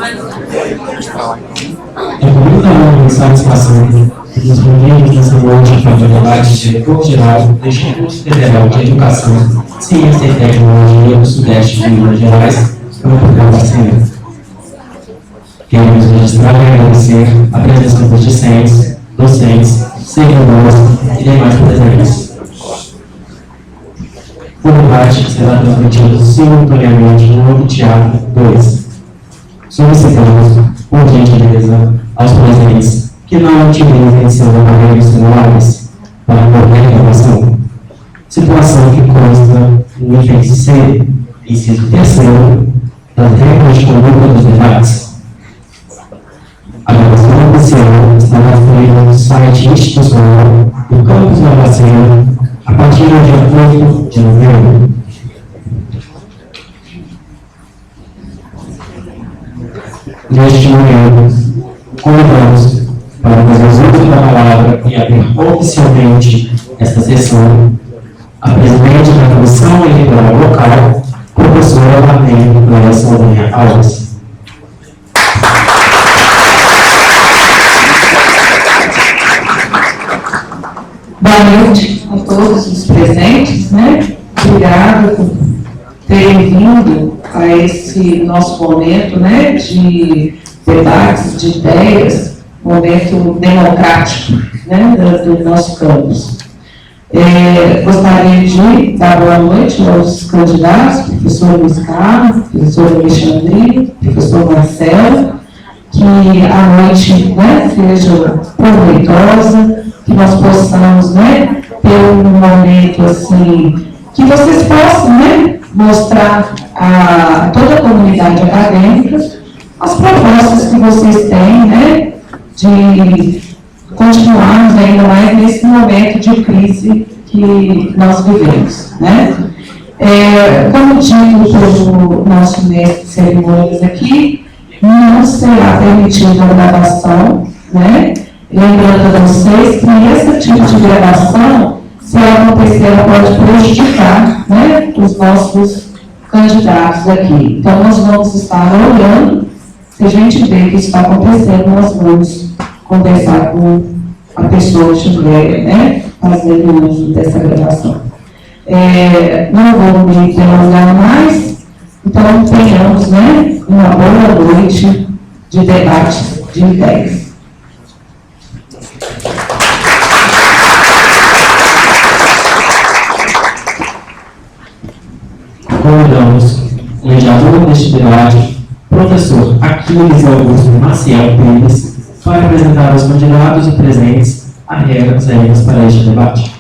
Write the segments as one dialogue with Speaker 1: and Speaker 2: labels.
Speaker 1: É com muita honra e satisfação que nos reunimos nessa noite para o debate diretor-geral do Instituto Federal de Educação, Ciência e Tecnologia do Sudeste de Minas Gerais, Campo Barbacena. Queremos registrar e agradecer a presença dos discentes, docentes, seguidores e demais presentes. O debate será transmitido simultaneamente no Novo Teatro 2. Solicitamos, por gentileza, aos presentes que não utilizem seus aparelhos celulares para qualquer gravação. Situação que consta no item C, inciso 3º, das regras de conduta dos debates. A gravação oficial estará disponível no site institucional do Campus Barbacena a partir do dia 8 de novembro. Neste momento, convidamos para fazer uso da palavra e abrir oficialmente esta sessão a presidente da Comissão Eleitoral Local, professora Marlene Cléia Saldanha Alves.
Speaker 2: Boa noite a todos os presentes, né? Obrigada por terem vindo a esse nosso momento, né, de debates, de ideias, momento democrático, né, do nosso campus. Gostaria de dar boa noite aos candidatos, professor Luiz Carlos, professor Alexandre, professor Marcelo, que a noite, né, seja proveitosa, que nós possamos, né, ter um momento assim, que vocês possam, né, mostrar a toda a comunidade acadêmica as propostas que vocês têm, né, de continuarmos ainda mais nesse momento de crise que nós vivemos, né. Como dito pelo nosso mestre de cerimônias aqui, não será permitida a gravação, né. Lembrando a vocês que esse tipo de gravação, se ela acontecer, ela pode prejudicar, né, os nossos candidatos aqui. Então, nós vamos estar olhando, se a gente vê que isso está acontecendo, nós vamos conversar com a pessoa que estiver, né, fazendo uso dessa gravação. Não vou me delongar mais, então tenhamos, né, uma boa noite de debate de ideias.
Speaker 1: Convidamos o mediador deste debate, professor Aquiles Augusto Maciel Pires, para apresentar aos candidatos e presentes as regras para este debate.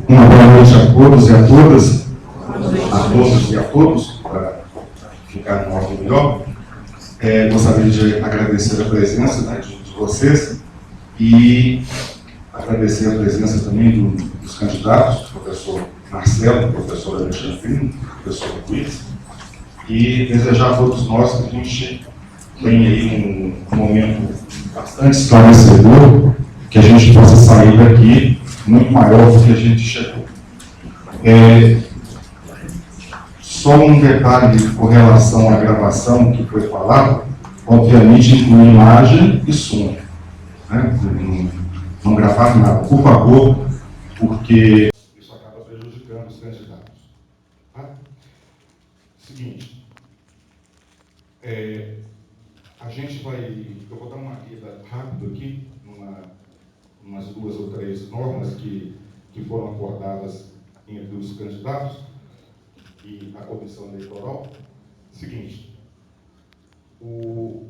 Speaker 3: Uma boa noite a todos e a todas, para ficar no modo melhor. Gostaria de agradecer a presença, né, de vocês e agradecer a presença também dos candidatos, professor Marcelo, professor Alexandre, professor Luiz, e desejar a todos nós que a gente tenha aí um momento bastante esclarecedor, que a gente possa sair daqui muito maior do que a gente chegou. Só um detalhe com relação à gravação que foi falado, obviamente inclui imagem e som, né? Não gravar nada, por favor, porque isso acaba prejudicando os candidatos. Tá? Seguinte, a gente eu vou dar uma lida rápida aqui, umas 2 ou 3 normas que foram acordadas entre os candidatos e a comissão eleitoral. Seguinte, o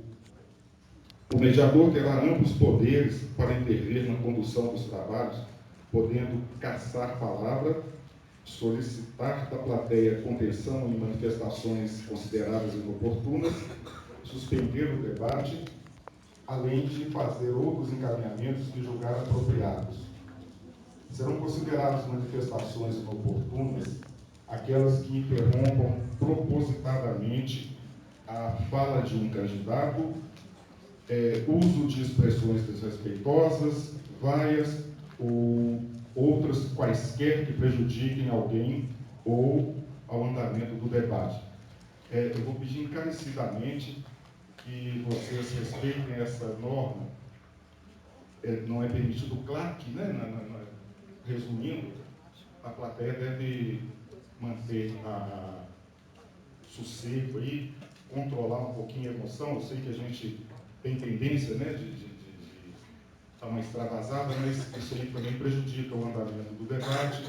Speaker 3: mediador terá amplos poderes para intervir na condução dos trabalhos, podendo cassar palavra solicitar da plateia contenção em manifestações consideradas inoportunas, suspender o debate, além de fazer outros encaminhamentos que julgar apropriados. Serão consideradas manifestações inoportunas aquelas que interrompam propositadamente a fala de um candidato, uso de expressões desrespeitosas, vaias ou outras quaisquer que prejudiquem alguém ou ao andamento do debate. Eu vou pedir encarecidamente que vocês respeitem essa norma. Não é permitido claque, né? Resumindo, a plateia deve manter sossego aí, controlar um pouquinho a emoção. Eu sei que a gente tem tendência, né, de dar uma extravasada, mas isso aí também prejudica o andamento do debate,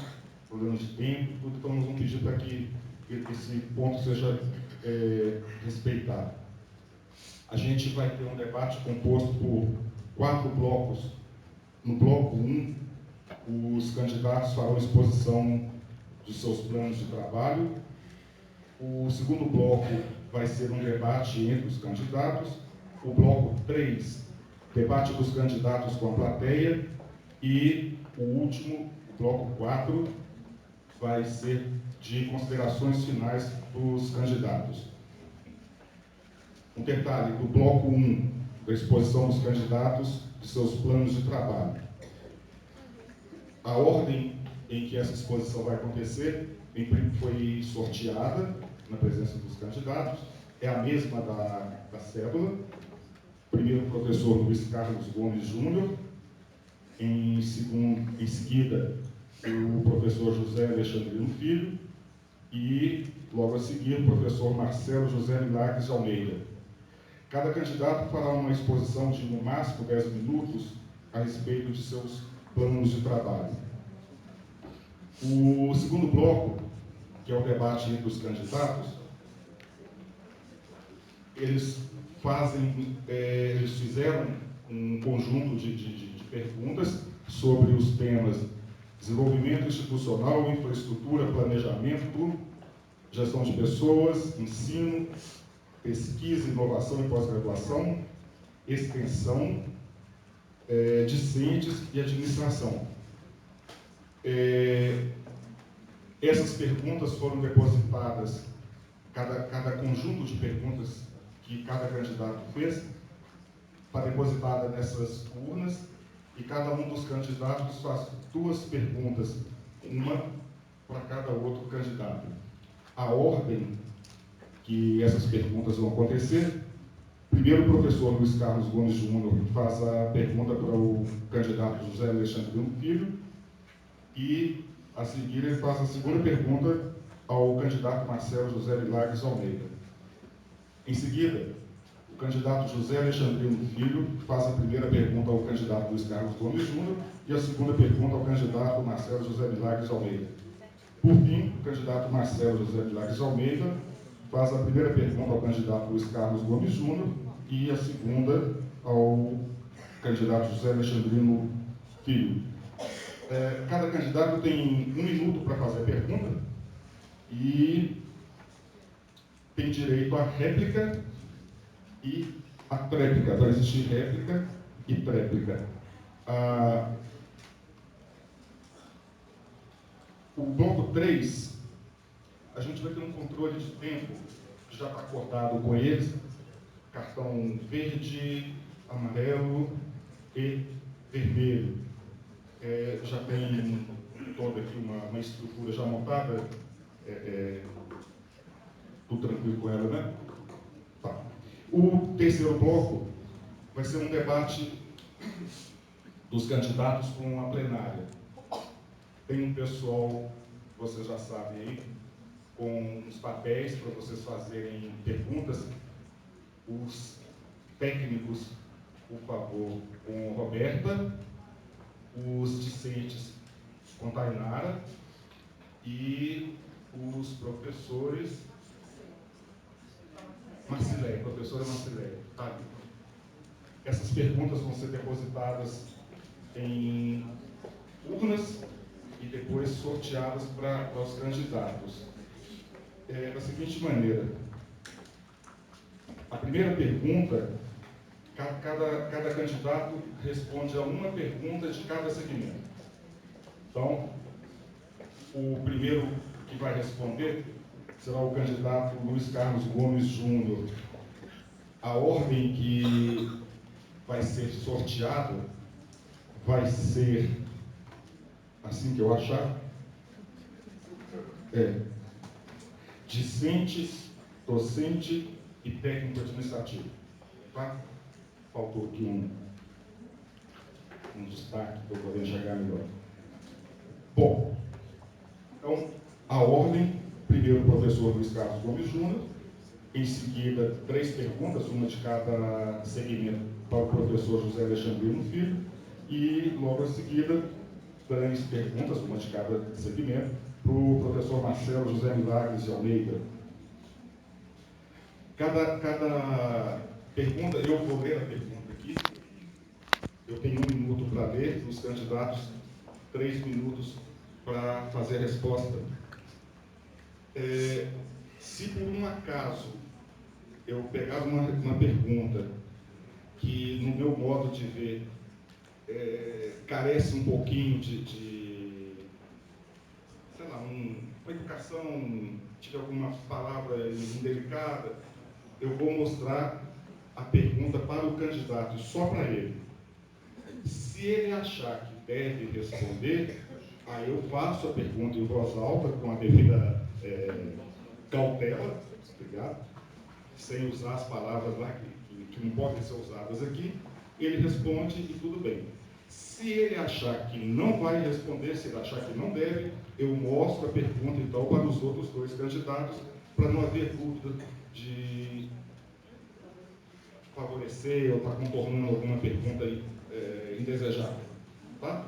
Speaker 3: problemas de tempo, tudo. Então nós vamos pedir para que esse ponto seja respeitado. A gente vai ter um debate composto por 4 blocos. No bloco 1, os candidatos farão exposição de seus planos de trabalho. O segundo bloco vai ser um debate entre os candidatos. O bloco 3, debate dos candidatos com a plateia. E o último, o bloco 4, vai ser de considerações finais dos candidatos. Um detalhe, do bloco 1, da exposição dos candidatos de seus planos de trabalho. A ordem em que essa exposição vai acontecer foi sorteada na presença dos candidatos, é a mesma da cédula. Primeiro o professor Luiz Carlos Gomes Júnior, em seguida o professor José Alexandrino Filho e, logo a seguir, o professor Marcelo José Milagres de Almeida. Cada candidato fará uma exposição de, no máximo, 10 minutos a respeito de seus planos de trabalho. O segundo bloco, que é o debate entre os candidatos, eles fizeram um conjunto de perguntas sobre os temas desenvolvimento institucional, infraestrutura, planejamento, gestão de pessoas, ensino, pesquisa, inovação e pós-graduação, extensão, discentes e administração. Essas perguntas foram depositadas, cada conjunto de perguntas que cada candidato fez, está depositada nessas urnas, e cada um dos candidatos faz 2 perguntas, uma para cada outro candidato. A ordem que essas perguntas vão acontecer: primeiro o professor Luiz Carlos Gomes Júnior faz a pergunta para o candidato José Alexandre Filho, e a seguir ele faz a segunda pergunta ao candidato Marcelo José Milagres Almeida. Em seguida, o candidato José Alexandrino Filho faz a primeira pergunta ao candidato Luiz Carlos Gomes Júnior e a segunda pergunta ao candidato Marcelo José Milagres Almeida. Por fim, o candidato Marcelo José Milagres Almeida faz a primeira pergunta ao candidato Luiz Carlos Gomes Júnior e a segunda ao candidato José Alexandrino Filho. Cada candidato tem 1 minuto para fazer a pergunta e tem direito à réplica e à tréplica. Vai existir réplica e tréplica. O bloco 3, a gente vai ter um controle de tempo que já está acordado com eles: cartão verde, amarelo e vermelho. Já tem toda aqui uma estrutura já montada, tudo tranquilo com ela, né? Tá. O terceiro bloco vai ser um debate dos candidatos com a plenária. Tem um pessoal, vocês já sabem aí, com os papéis para vocês fazerem perguntas. Os técnicos, por favor, com Roberta, os discentes com Tainara e os professores Marcileia, professora Marcileia. Tá. Essas perguntas vão ser depositadas em urnas e depois sorteadas para os candidatos. Da seguinte maneira: a primeira pergunta, cada candidato responde a uma pergunta de cada segmento. Então, o primeiro que vai responder será o candidato Luiz Carlos Gomes Júnior. A ordem que vai ser sorteado vai ser, assim que eu achar, discente, docente e técnico administrativo. Tá? Faltou aqui um destaque para eu poder enxergar melhor. Bom, então, a ordem: primeiro o professor Luiz Carlos Gomes Júnior, em seguida 3 perguntas, uma de cada segmento, para o professor José Alexandrino Filho, e logo em seguida 3 perguntas, uma de cada segmento, para o professor Marcelo José Milagres de Almeida. Cada pergunta, eu vou ler a pergunta aqui, eu tenho 1 minuto para ler, os candidatos 3 minutos para fazer a resposta. Se por um acaso eu pegar uma pergunta que, no meu modo de ver, carece um pouquinho de sei lá, uma educação, tiver alguma palavra indelicada, eu vou mostrar a pergunta para o candidato, só para ele. Se ele achar que deve responder, aí eu faço a pergunta em voz alta, com a devida cautela, obrigado, sem usar as palavras lá que não podem ser usadas aqui. Ele responde e tudo bem. Se ele achar que não vai responder, se ele achar que não deve, eu mostro a pergunta então para os outros 2 candidatos, para não haver dúvida de favorecer ou estar contornando alguma pergunta indesejável. Tá?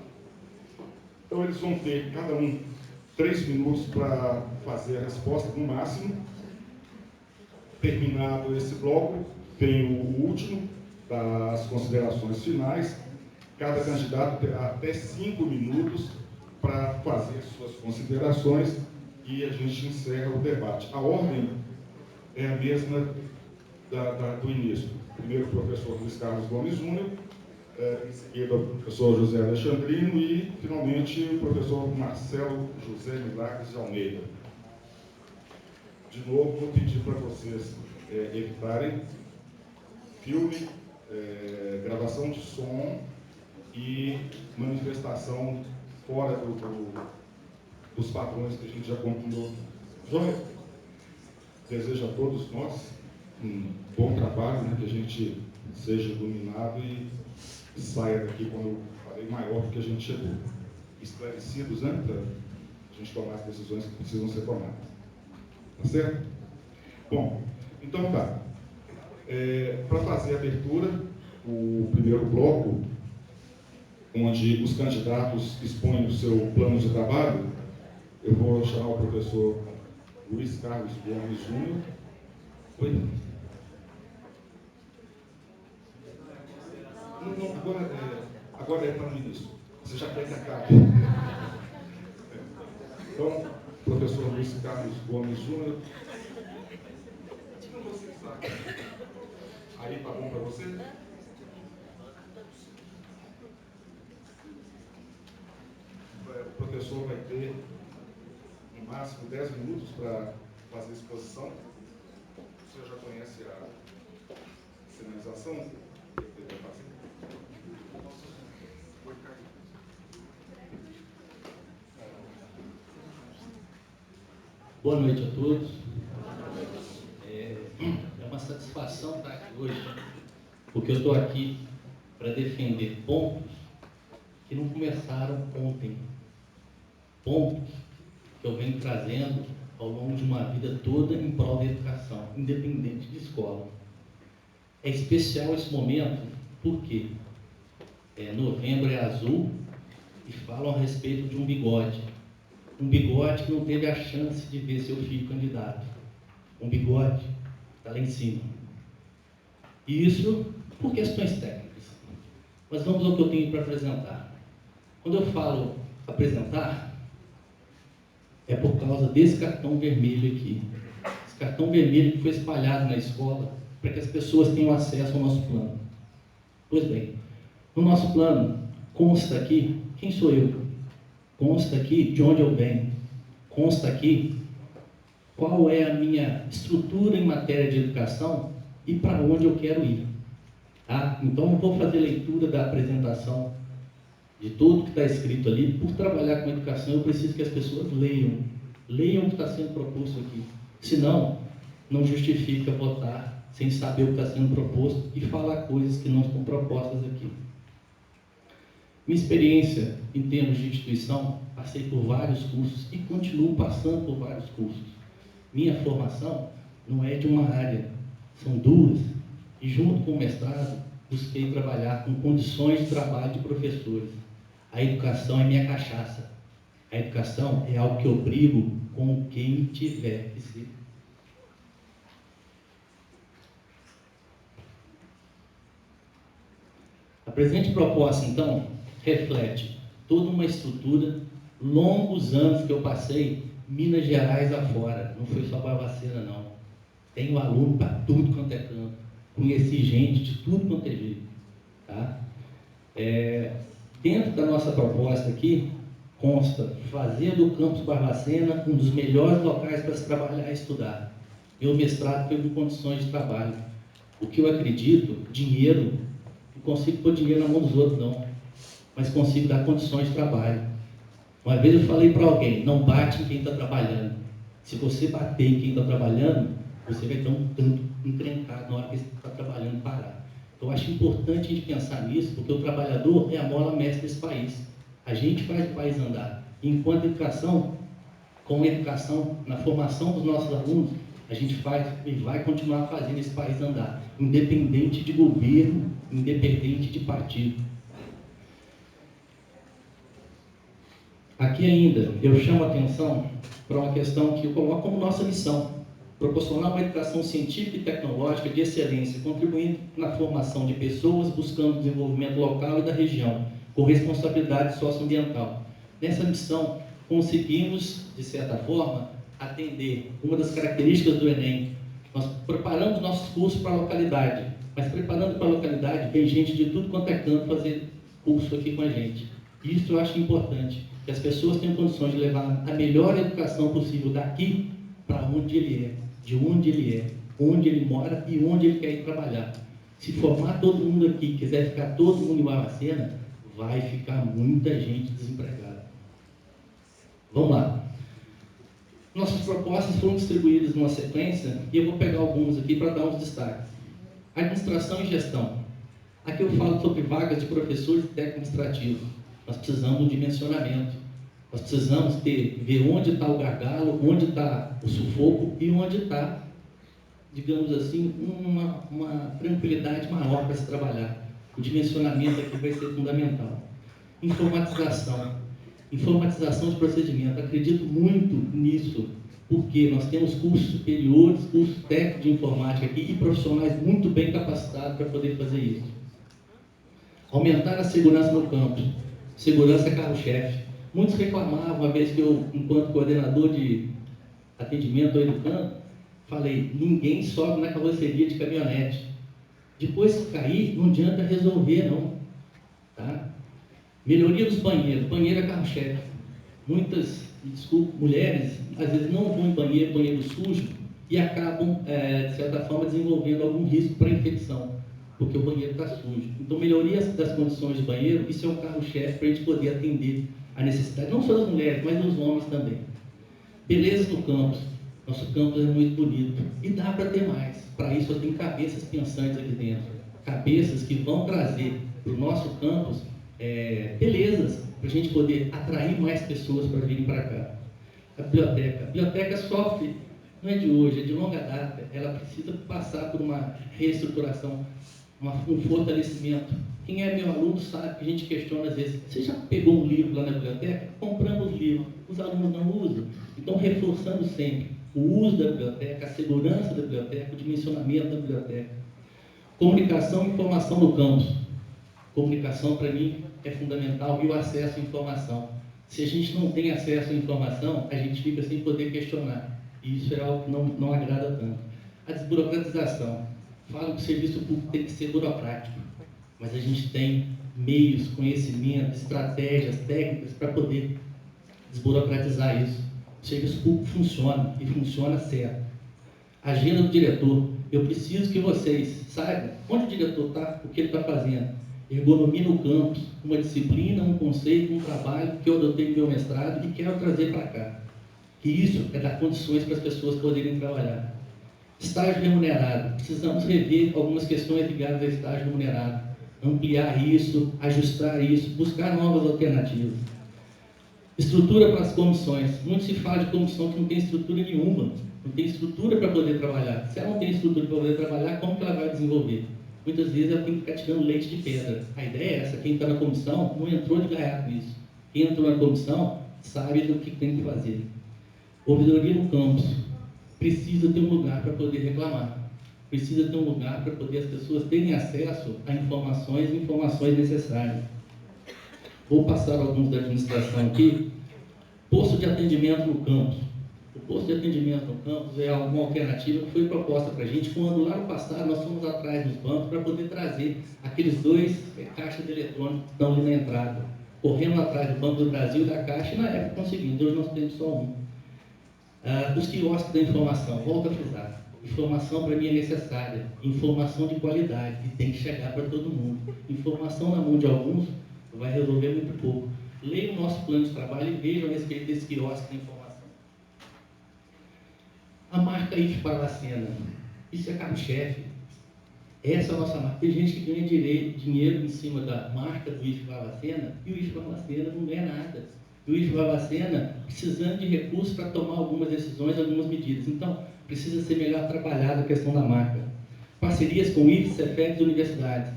Speaker 3: Então eles vão ter, cada um, 3 minutos para fazer a resposta, no máximo. Terminado esse bloco, vem o último das considerações finais. Cada candidato terá até 5 minutos para fazer suas considerações e a gente encerra o debate. A ordem é a mesma do início. Primeiro o professor Luiz Carlos Gomes Júnior, em seguida o professor José Alexandrino e, finalmente, o professor Marcelo José Milagres de Almeida. De novo, vou pedir para vocês evitarem filme, gravação de som e manifestação fora dos padrões que a gente já combinou. Joia? Desejo a todos nós um bom trabalho, né, que a gente seja iluminado e saia daqui, como eu falei, maior do que a gente chegou. Esclarecidos, né, para a gente tomar as decisões que precisam ser tomadas. Tá certo? Bom, então tá. Para fazer a abertura, o primeiro bloco, onde os candidatos expõem o seu plano de trabalho, eu vou chamar o professor Luiz Carlos Gomes Júnior. Oi? Não, agora é para o ministro. Você já quer que acabe. Então, professor Luiz Carlos Gomes Júnior. Aí tá bom para você? O professor vai ter no máximo 10 minutos para fazer a exposição. Você já conhece a sinalização?
Speaker 4: Boa noite a todos. É uma satisfação estar aqui hoje, porque eu estou aqui para defender pontos que não começaram ontem. Pontos que eu venho trazendo ao longo de uma vida toda em prol da educação, independente de escola. É especial esse momento porque novembro é azul e falam a respeito de um bigode. Um bigode que não teve a chance de ver seu filho candidato. Um bigode está lá em cima. E isso por questões técnicas. Mas vamos ao que eu tenho para apresentar. Quando eu falo apresentar, é por causa desse cartão vermelho aqui. Esse cartão vermelho que foi espalhado na escola para que as pessoas tenham acesso ao nosso plano. Pois bem, no nosso plano consta aqui quem sou eu, consta aqui de onde eu venho, consta aqui qual é a minha estrutura em matéria de educação e para onde eu quero ir. Tá? Então, não vou fazer leitura da apresentação de tudo que está escrito ali. Por trabalhar com educação, eu preciso que as pessoas leiam o que está sendo proposto aqui. Senão, não justifica votar sem saber o que está sendo proposto e falar coisas que não estão propostas aqui. Minha experiência em termos de instituição, passei por vários cursos e continuo passando por vários cursos. Minha formação não é de uma área, são duas. E junto com o mestrado, busquei trabalhar com condições de trabalho de professores. A educação é minha cachaça. A educação é algo que eu brigo com quem tiver que ser. A presente proposta, então, reflete toda uma estrutura, longos anos que eu passei Minas Gerais afora. Não foi só Barbacena, não. Tenho aluno para tudo quanto é canto. Conheci gente de tudo quanto é jeito. Tá? Dentro da nossa proposta aqui, consta fazer do campus Barbacena um dos melhores locais para se trabalhar e estudar. Meu mestrado foi com condições de trabalho. O que eu acredito, dinheiro, não consigo pôr dinheiro na mão dos outros, não. Mas consigo dar condições de trabalho. Uma vez eu falei para alguém, não bate em quem está trabalhando. Se você bater em quem está trabalhando, você vai ter um tanto encrencado na hora que você está trabalhando parar. Então, eu acho importante a gente pensar nisso, porque o trabalhador é a mola mestre desse país. A gente faz o país andar. Enquanto educação, com a educação, na formação dos nossos alunos, a gente faz e vai continuar fazendo esse país andar, independente de governo, independente de partido. Aqui ainda, eu chamo a atenção para uma questão que eu coloco como nossa missão: proporcionar uma educação científica e tecnológica de excelência, contribuindo na formação de pessoas, buscando o desenvolvimento local e da região, com responsabilidade socioambiental. Nessa missão, conseguimos, de certa forma, atender uma das características do Enem. Nós preparamos nossos cursos para a localidade, mas preparando para a localidade, vem gente de tudo quanto é canto fazer curso aqui com a gente. Isso eu acho importante, que as pessoas tenham condições de levar a melhor educação possível daqui para onde ele é, de onde ele é, onde ele mora e onde ele quer ir trabalhar. Se formar todo mundo aqui, quiser ficar todo mundo em Barbacena, vai ficar muita gente desempregada. Vamos lá. Nossas propostas foram distribuídas numa sequência e eu vou pegar algumas aqui para dar uns destaques. Administração e gestão. Aqui eu falo sobre vagas de professores e técnico administrativo. Nós precisamos de um dimensionamento. Nós precisamos ver onde está o gargalo, onde está o sufoco e onde está, digamos assim, uma tranquilidade maior para se trabalhar. O dimensionamento aqui vai ser fundamental. Informatização. Informatização de procedimento. Acredito muito nisso, porque nós temos cursos superiores, cursos técnicos de informática aqui e profissionais muito bem capacitados para poder fazer isso. Aumentar a segurança no campus. Segurança é carro-chefe. Muitos reclamavam, uma vez que eu, enquanto coordenador de atendimento ao educando, falei, ninguém sobe na carroceria de caminhonete. Depois que cair, não adianta resolver, não. Tá? Melhoria dos banheiros. Banheiro é carro-chefe. Muitas, mulheres, às vezes não vão em banheiro sujo, e acabam, de certa forma, desenvolvendo algum risco para infecção, porque o banheiro está sujo. Então, melhoria das condições de banheiro, isso é um carro-chefe para a gente poder atender a necessidade, não só das mulheres, mas dos homens também. Beleza no campus. Nosso campus é muito bonito e dá para ter mais. Para isso, eu tenho cabeças pensantes aqui dentro. Cabeças que vão trazer para o nosso campus belezas para a gente poder atrair mais pessoas para virem para cá. A biblioteca sofre, não é de hoje, é de longa data. Ela precisa passar por uma reestruturação, um fortalecimento. Quem é meu aluno sabe que a gente questiona às vezes, você já pegou um livro lá na biblioteca? Compramos o livro, os alunos não usam. Então, reforçando sempre o uso da biblioteca, a segurança da biblioteca, o dimensionamento da biblioteca. Comunicação e informação no campus. Comunicação, para mim, é fundamental, e o acesso à informação. Se a gente não tem acesso à informação, a gente fica sem poder questionar. E isso é algo que não agrada tanto. A desburocratização. Falam que o serviço público tem que ser burocrático, mas a gente tem meios, conhecimento, estratégias, técnicas para poder desburocratizar isso. O serviço público funciona e funciona certo. Agenda do diretor. Eu preciso que vocês saibam onde o diretor está, o que ele está fazendo. Ergonomia no campus, uma disciplina, um conceito, um trabalho que eu adotei no meu mestrado e quero trazer para cá. E isso é dar condições para as pessoas poderem trabalhar. Estágio remunerado. Precisamos rever algumas questões ligadas ao estágio remunerado. Ampliar isso, ajustar isso, buscar novas alternativas. Estrutura para as comissões. Muito se fala de comissão que não tem estrutura nenhuma, não tem estrutura para poder trabalhar. Se ela não tem estrutura para poder trabalhar, como que ela vai desenvolver? Muitas vezes ela tem que ficar tirando leite de pedra. A ideia é essa, quem está na comissão não entrou de gaiato nisso. Quem entrou na comissão sabe do que tem que fazer. Ouvidoria no campus. Precisa ter um lugar para poder reclamar. Precisa ter um lugar para poder as pessoas terem acesso a informações e informações necessárias. Vou passar alguns da administração aqui. Posto de atendimento no campus. O posto de atendimento no campus é uma alternativa que foi proposta para a gente quando lá no passado nós fomos atrás dos bancos para poder trazer aqueles dois caixas de eletrônicos que estão ali na entrada. Correndo atrás do Banco do Brasil e da Caixa, e na época conseguimos, hoje nós temos só um. Os quiosques da informação, volto a frisar. Informação para mim é necessária, informação de qualidade, que tem que chegar para todo mundo. Informação na mão de alguns vai resolver muito pouco. Leiam o nosso plano de trabalho e vejam a respeito desse quiosque de informação. A marca IF Barbacena, isso é carro-chefe. Essa é a nossa marca. Tem gente que ganha dinheiro em cima da marca do IF Barbacena e o IF Barbacena não ganha nada. O IF Barbacena precisando de recursos para tomar algumas decisões, algumas medidas. Então, precisa ser melhor trabalhada a questão da marca. Parcerias com IF, Cefet e universidades.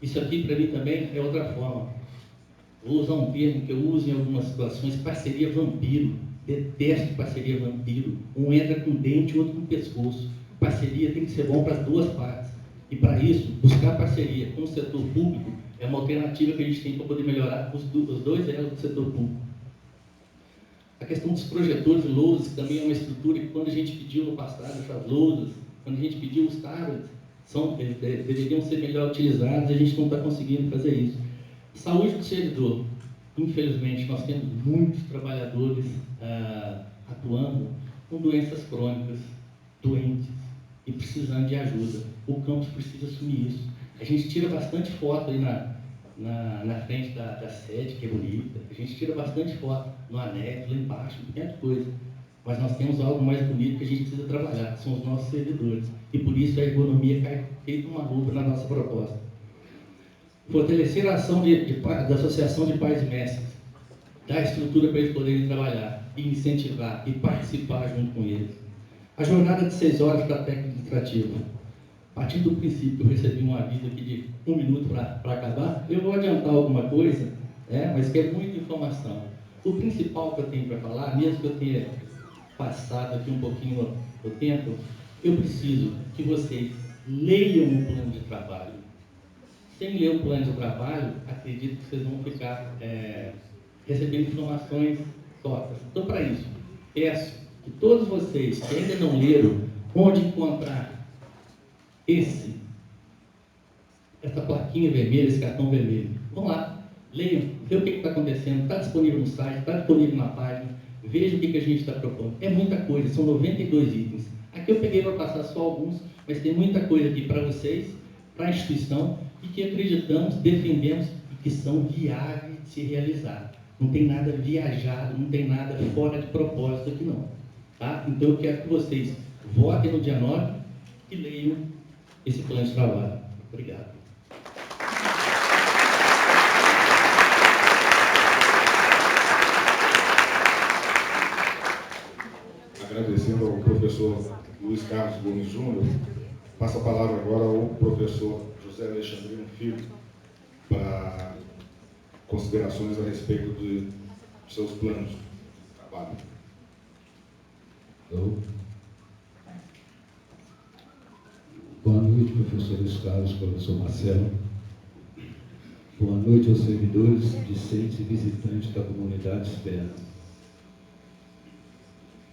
Speaker 4: Isso aqui, para mim, também é outra forma. Vou usar um termo que eu uso em algumas situações, parceria vampiro. Detesto parceria vampiro. Um entra com dente, o outro com pescoço. Parceria tem que ser bom para as duas partes. E para isso, buscar parceria com o setor público é uma alternativa que a gente tem para poder melhorar os dois elos do setor público. A questão dos projetores lousas também é uma estrutura que quando a gente pediu no passado essas lousas, quando a gente pediu os tablets, eles deveriam ser melhor utilizados e a gente não está conseguindo fazer isso. Saúde do servidor. Infelizmente, nós temos muitos trabalhadores atuando com doenças crônicas, doentes e precisando de ajuda. O campus precisa assumir isso. A gente tira bastante foto aí na frente da sede, que é bonita. A gente tira bastante foto no anexo, lá embaixo, qualquer coisa. Mas nós temos algo mais bonito que a gente precisa trabalhar, que são os nossos servidores. E por isso a ergonomia cai feito uma luva na nossa proposta. Fortalecer a ação da Associação de Pais e Mestres, dar estrutura para eles poderem trabalhar, e incentivar e participar junto com eles. A jornada de 6 horas para a técnica administrativa. A partir do princípio que eu recebi um aviso aqui de 1 minuto para acabar, eu vou adiantar alguma coisa, mas que é muita informação. O principal que eu tenho para falar, mesmo que eu tenha passado aqui um pouquinho o tempo, eu preciso que vocês leiam o plano de trabalho. Sem ler o plano de trabalho, acredito que vocês vão ficar recebendo informações tortas. Então, para isso, peço que todos vocês que ainda não leram, onde encontrar essa plaquinha vermelha, esse cartão vermelho. Vão lá, leiam, vê o que está acontecendo, está disponível no site, está disponível na página, veja o que a gente está propondo. É muita coisa, são 92 itens. Aqui eu peguei para passar só alguns, mas tem muita coisa aqui para vocês, para a instituição, e que acreditamos, defendemos e que são viáveis de se realizar. Não tem nada viajado, não tem nada fora de propósito aqui não. Tá? Então eu quero que vocês votem no dia 9 e leiam esse plano de trabalho. Obrigado.
Speaker 3: Agradecendo ao professor Luiz Carlos Gomes Júnior, passo a palavra agora ao professor José Alexandrino Filho para considerações a respeito de seus planos de trabalho.
Speaker 5: Boa noite, professor Luiz Carlos, professor Marcelo. Boa noite aos servidores, discentes e visitantes da comunidade externa.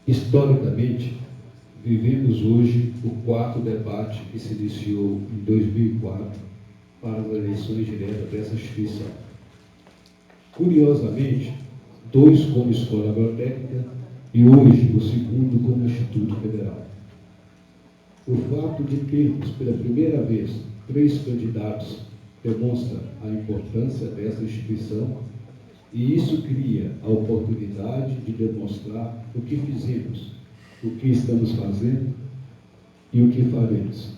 Speaker 5: Historicamente, vivemos hoje o quarto debate que se iniciou em 2004 para as eleições diretas dessa instituição. Curiosamente, 2 como Escola Agrotécnica e hoje o segundo como Instituto Federal. O fato de termos pela primeira vez 3 candidatos demonstra a importância dessa instituição e isso cria a oportunidade de demonstrar o que fizemos, o que estamos fazendo e o que faremos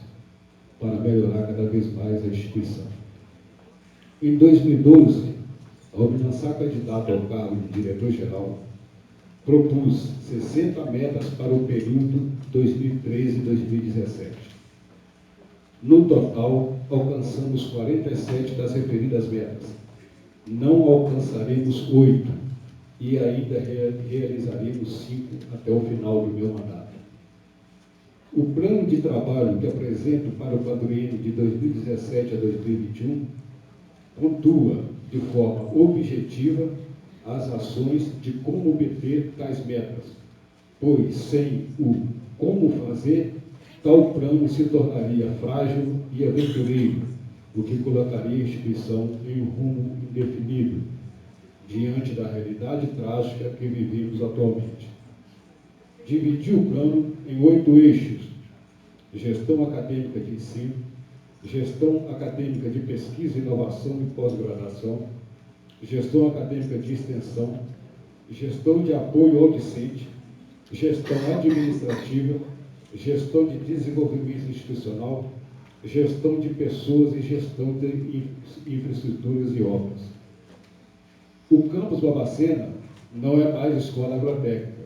Speaker 5: para melhorar cada vez mais a instituição. Em 2012, ao me lançar candidato ao cargo de diretor-geral, propus 60 metas para o período 2013-2017. No total, alcançamos 47 das referidas metas. Não alcançaremos 8 e ainda realizaremos 5 até o final do meu mandato. O plano de trabalho que apresento para o quadriênio de 2017 a 2021 pontua de forma objetiva as ações de como obter tais metas, pois sem o como fazer, tal plano se tornaria frágil e aventureiro, o que colocaria a instituição em um rumo indefinido, diante da realidade trágica que vivemos atualmente. Dividi o plano em 8 eixos: gestão acadêmica de ensino, gestão acadêmica de pesquisa, inovação e pós-graduação, gestão acadêmica de extensão, gestão de apoio ao discente, gestão administrativa, gestão de desenvolvimento institucional, gestão de pessoas e gestão de infraestruturas e obras. O campus Babacena não é mais escola agrotécnica,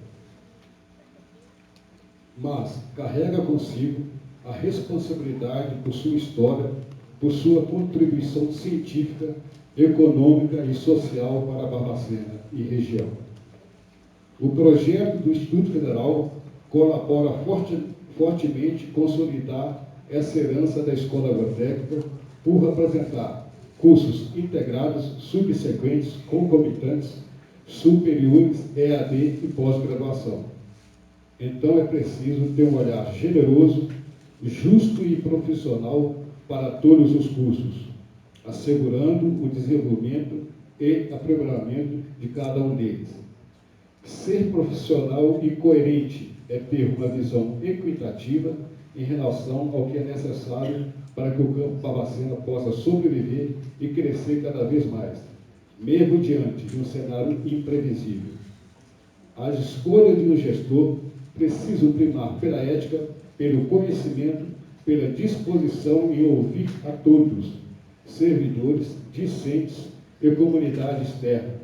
Speaker 5: mas carrega consigo a responsabilidade por sua história, por sua contribuição científica, econômica e social para a Babacena e região. O projeto do Instituto Federal colabora fortemente consolidar essa herança da escola agrotécnica por apresentar cursos integrados, subsequentes, concomitantes, superiores, EAD e pós-graduação. Então é preciso ter um olhar generoso, justo e profissional para todos os cursos, assegurando o desenvolvimento e aprimoramento de cada um deles. Ser profissional e coerente é ter uma visão equitativa em relação ao que é necessário para que o campo Babacena possa sobreviver e crescer cada vez mais, mesmo diante de um cenário imprevisível. As escolhas de um gestor precisam primar pela ética, pelo conhecimento, pela disposição em ouvir a todos, servidores, discentes e comunidade externa.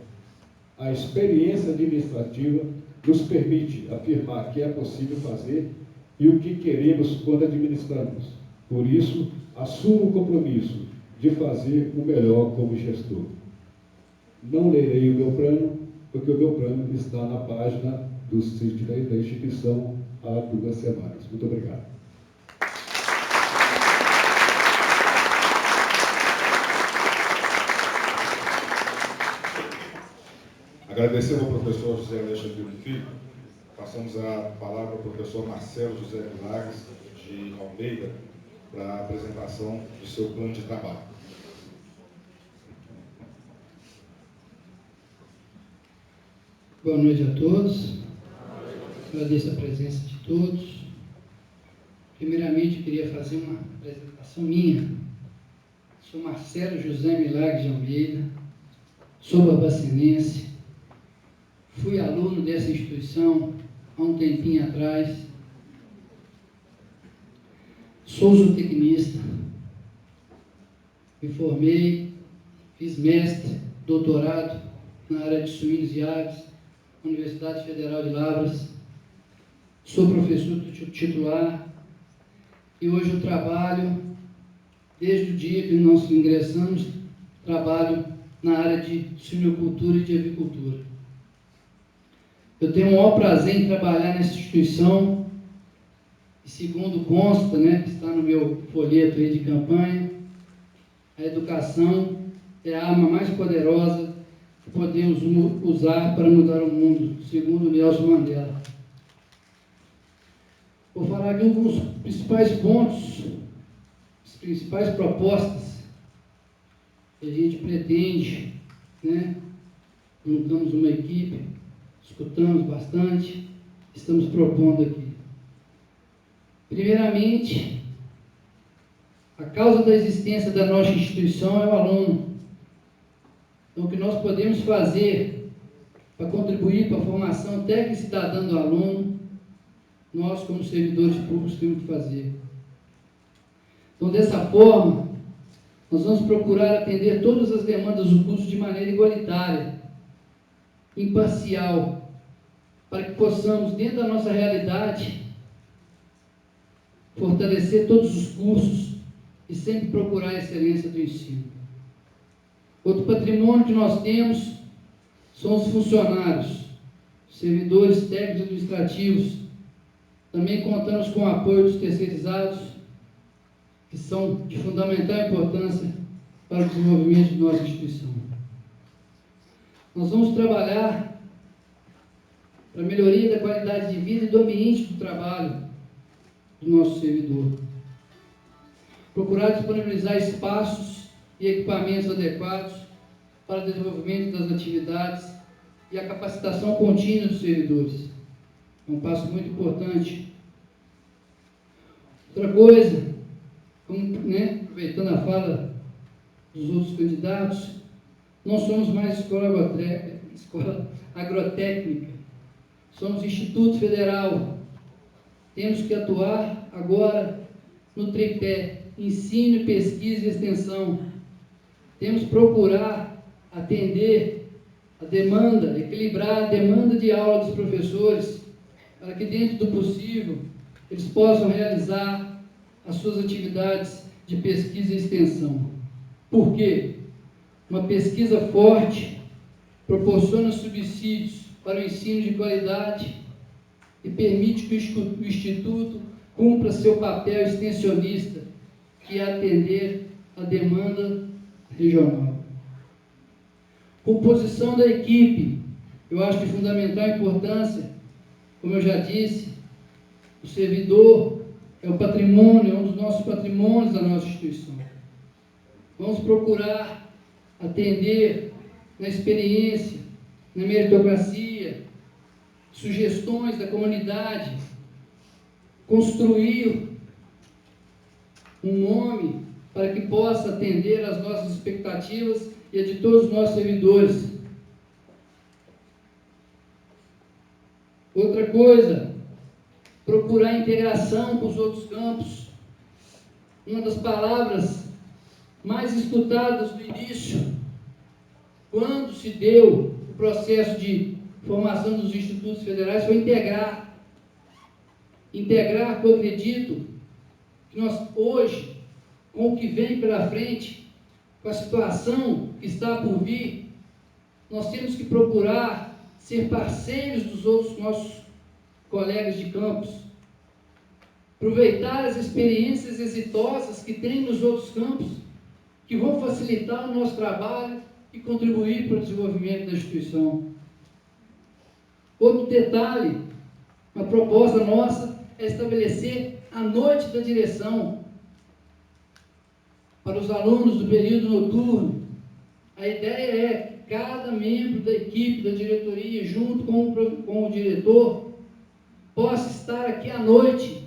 Speaker 5: A experiência administrativa nos permite afirmar que é possível fazer e o que queremos quando administramos. Por isso, assumo o compromisso de fazer o melhor como gestor. Não lerei o meu plano, porque o meu plano está na página do sítio da instituição há 2 semanas. Muito obrigado.
Speaker 3: Agradecemos ao professor José Alexandre Filho. Passamos a palavra ao professor Marcelo José Milagres de Almeida para a apresentação do seu plano de trabalho.
Speaker 6: Boa noite a todos. Agradeço a presença de todos. Primeiramente, queria fazer uma apresentação minha. Sou Marcelo José Milagres de Almeida, sou babacenense, fui aluno dessa instituição há um tempinho atrás, sou zootecnista, me formei, fiz mestre, doutorado na área de suínos e aves, Universidade Federal de Lavras, sou professor titular e hoje eu trabalho, desde o dia que nós ingressamos, trabalho na área de suinocultura e de avicultura. Eu tenho o maior prazer em trabalhar nessa instituição, e segundo consta, que está no meu folheto aí de campanha, a educação é a arma mais poderosa que podemos usar para mudar o mundo, segundo Nelson Mandela. Vou falar aqui alguns principais pontos, as principais propostas que a gente pretende, né? Montamos uma equipe, escutamos bastante, estamos propondo aqui. Primeiramente, a causa da existência da nossa instituição é o aluno. Então, o que nós podemos fazer para contribuir para a formação técnica e cidadã do aluno, nós, como servidores públicos, temos que fazer. Então, dessa forma, nós vamos procurar atender todas as demandas do curso de maneira igualitária, imparcial, para que possamos, dentro da nossa realidade, fortalecer todos os cursos e sempre procurar a excelência do ensino. Outro patrimônio que nós temos são os funcionários, servidores técnicos e administrativos. Também contamos com o apoio dos terceirizados, que são de fundamental importância para o desenvolvimento de nossa instituição. Nós vamos trabalhar para a melhoria da qualidade de vida e do ambiente do trabalho do nosso servidor. Procurar disponibilizar espaços e equipamentos adequados para o desenvolvimento das atividades e a capacitação contínua dos servidores. É um passo muito importante. Outra coisa, aproveitando a fala dos outros candidatos, não somos mais escola agrotécnica, somos Instituto Federal. Temos que atuar agora no tripé ensino, pesquisa e extensão. Temos que procurar atender a demanda, equilibrar a demanda de aula dos professores, para que, dentro do possível, eles possam realizar as suas atividades de pesquisa e extensão. Por quê? Uma pesquisa forte proporciona subsídios para o ensino de qualidade e permite que o Instituto cumpra seu papel extensionista, que é atender a demanda regional. Composição da equipe, eu acho de fundamental importância. Como eu já disse, o servidor é o patrimônio, é um dos nossos patrimônios da nossa instituição. Vamos procurar atender na experiência, na meritocracia, sugestões da comunidade, construir um nome para que possa atender às nossas expectativas e a de todos os nossos servidores. Outra coisa, procurar integração com os outros campos. Uma das palavras mais escutadas no início, quando se deu o processo de formação dos institutos federais, foi integrar. Integrar, que eu acredito que nós hoje, com o que vem pela frente, com a situação que está por vir, nós temos que procurar ser parceiros dos outros nossos colegas de campus, aproveitar as experiências exitosas que tem nos outros campos, que vão facilitar o nosso trabalho e contribuir para o desenvolvimento da instituição. Outro detalhe, uma proposta nossa é estabelecer a noite da direção para os alunos do período noturno. A ideia é que cada membro da equipe, da diretoria, junto com o diretor, possa estar aqui à noite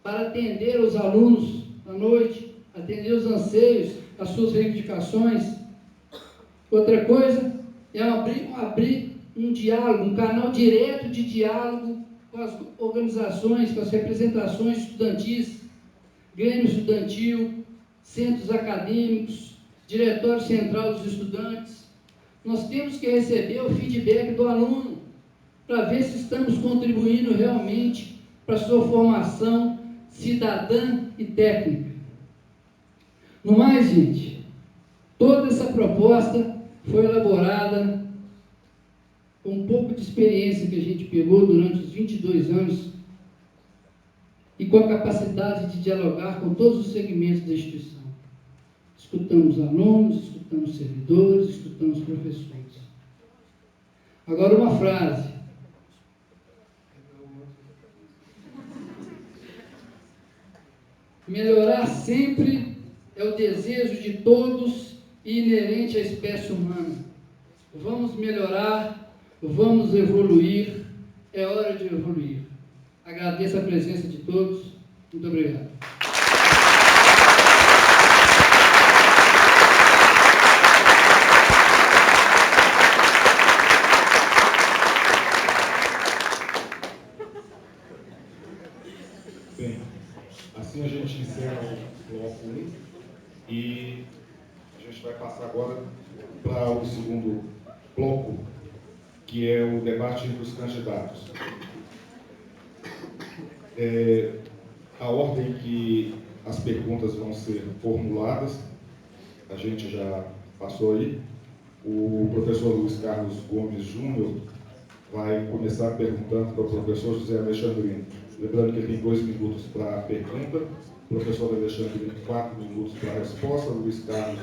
Speaker 6: para atender os alunos à noite, atender os anseios, as suas reivindicações. Outra coisa é abrir um diálogo, um canal direto de diálogo com as organizações, com as representações estudantis, grêmio estudantil, centros acadêmicos, diretório central dos estudantes. Nós temos que receber o feedback do aluno para ver se estamos contribuindo realmente para a sua formação cidadã e técnica. No mais, gente, toda essa proposta foi elaborada com um pouco de experiência que a gente pegou durante os 22 anos e com a capacidade de dialogar com todos os segmentos da instituição. escutamos alunos, escutamos servidores, escutamos professores. Agora uma frase. Melhorar sempre é o desejo de todos e inerente à espécie humana. Vamos melhorar, vamos evoluir, é hora de evoluir. Agradeço a presença de todos. Muito obrigado.
Speaker 3: Bem, assim a gente encerra o bloco 1 e a gente vai passar agora para o segundo bloco, que é o debate entre os candidatos. A ordem que as perguntas vão ser formuladas, a gente já passou aí. O professor Luiz Carlos Gomes Júnior vai começar perguntando para o professor José Alexandrino. Lembrando que ele tem 2 minutos para a pergunta, o professor Alexandrino 4 minutos para a resposta, Luiz Carlos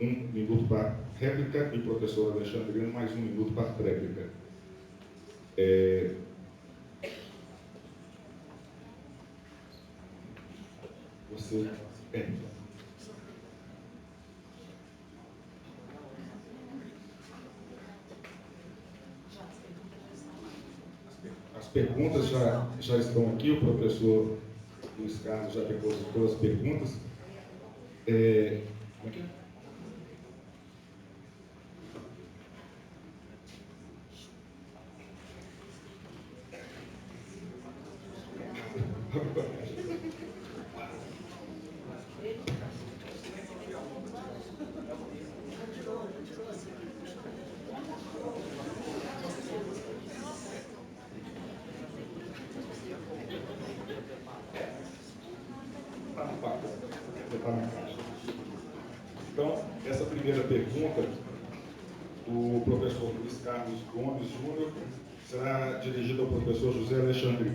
Speaker 3: 1 minuto para a réplica e o professor Alexandrino mais 1 minuto para a tréplica. Você As perguntas já estão aqui, o professor Luiz Carlos já depositou as perguntas. Como é que é? Então, essa primeira pergunta, do professor Luiz Carlos Gomes Júnior, será dirigida ao professor José Alexandre,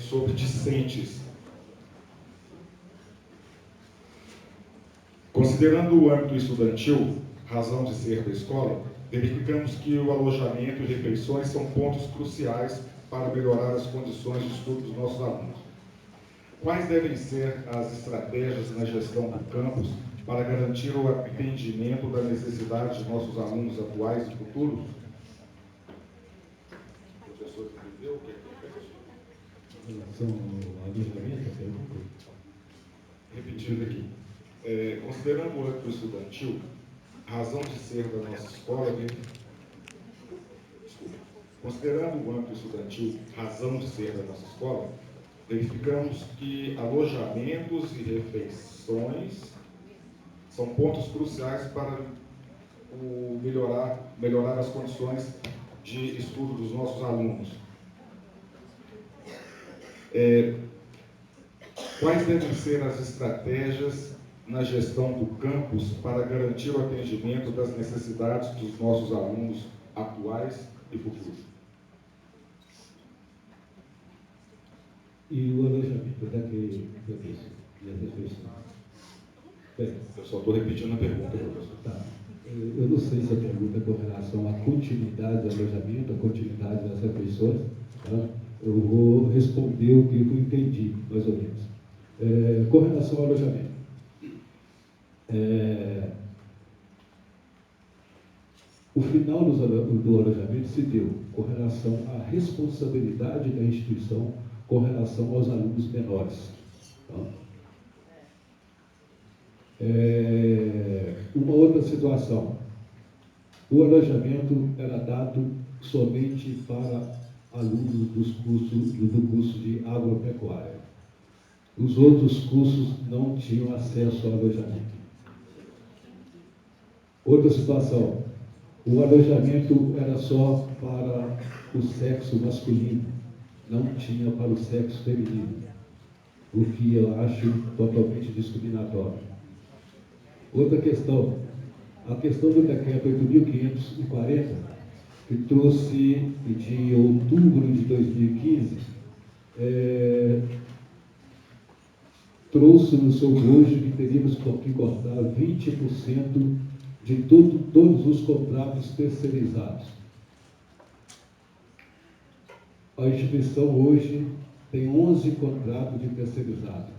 Speaker 3: sobre discentes. Considerando o âmbito estudantil, razão de ser da escola, verificamos que o alojamento e refeições são pontos cruciais para melhorar as condições de estudo dos nossos alunos. Quais devem ser as estratégias na gestão do campus para garantir o atendimento da necessidade de nossos alunos atuais e futuros? O professor entendeu o que é?
Speaker 5: Em relação ao alojamento,
Speaker 3: Repetindo aqui. Considerando o âmbito estudantil, a razão de ser da nossa escola, considerando o âmbito estudantil, razão de ser da nossa escola, verificamos que alojamentos e refeições são pontos cruciais para melhorar as condições de estudo dos nossos alunos. Quais devem ser as estratégias na gestão do campus para garantir o atendimento das necessidades dos nossos alunos atuais e futuros?
Speaker 5: E o alojamento daquele professor e as refeições? Bem,
Speaker 3: Eu só estou repetindo a pergunta, professor.
Speaker 5: tá. Eu não sei se a pergunta é com relação à continuidade do alojamento, à continuidade das refeições. Tá? Eu vou responder o que eu entendi, mais ou menos. Com relação ao alojamento. O final do alojamento se deu com relação à responsabilidade da instituição com relação aos alunos menores. Tá? Uma outra situação. O alojamento era dado somente para alunos do curso de agropecuária. Os outros cursos não tinham acesso ao alojamento. Outra situação. O alojamento era só para o sexo masculino, não tinha para o sexo feminino, o que eu acho totalmente discriminatório. Outra questão, a questão do decreto 8.540, que trouxe de outubro de 2015, trouxe no seu bojo que teríamos que cortar 20% de todos os contratos terceirizados. A instituição hoje tem 11 contratos de terceirizados,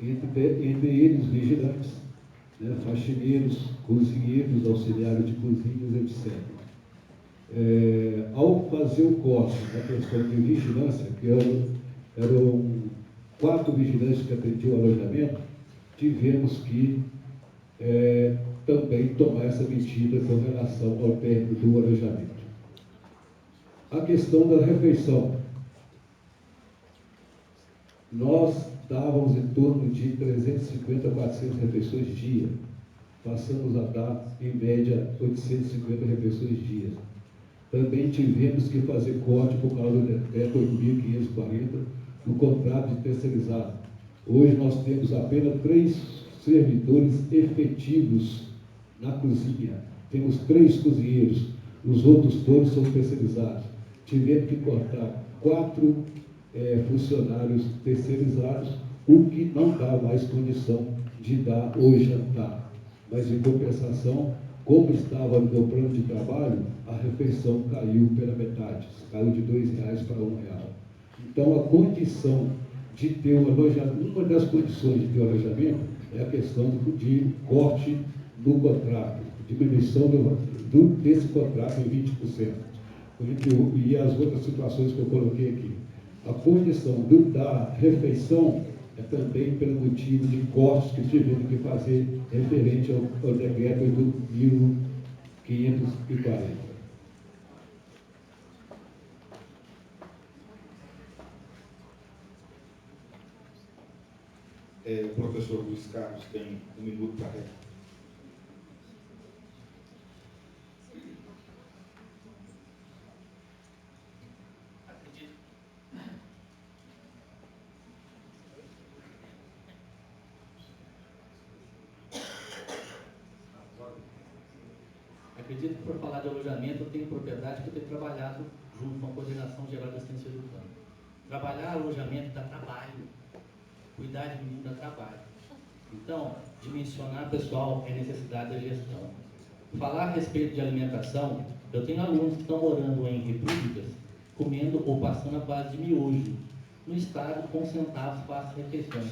Speaker 5: entre eles vigilantes, né, faxineiros, cozinheiros, auxiliares de cozinhas, etc. Ao fazer o corte da questão de vigilância, que eram 4 vigilantes que atendiam o alojamento, tivemos que também tomar essa medida com relação ao término do alojamento. A questão da refeição. Nós dávamos em torno de 350 a 400 refeições dia. Passamos a dar, em média, 850 refeições dia. Também tivemos que fazer corte por causa do decreto 8.540 no contrato de terceirizado. Hoje nós temos apenas 3 servidores efetivos na cozinha. Temos 3 cozinheiros, os outros todos são terceirizados. Tivemos que cortar 4 funcionários terceirizados, o que não dá mais condição de dar o jantar. Mas, em compensação, como estava no meu plano de trabalho, a refeição caiu pela metade, caiu de R$2 para R$1. Então, a condição de ter um alojamento, uma das condições de ter um alojamento é a questão de corte do contrato, diminuição desse contrato em 20%. E as outras situações que eu coloquei aqui. A condição da refeição é também pelo motivo de cortes que tivemos que fazer referente ao decreto 8.540.
Speaker 3: O professor Luiz Carlos tem 1 minuto para responder.
Speaker 4: Acredito que, por falar de alojamento, eu tenho propriedade que eu tenho trabalhado junto com a Coordenação Geral de Assistência Urbana. Trabalhar alojamento dá trabalho, cuidar de menino dá trabalho. Então, dimensionar, pessoal, é necessidade da gestão. Falar a respeito de alimentação, eu tenho alunos que estão morando em repúblicas, comendo ou passando a base de miojo. No estado, com centavos, faz refeição.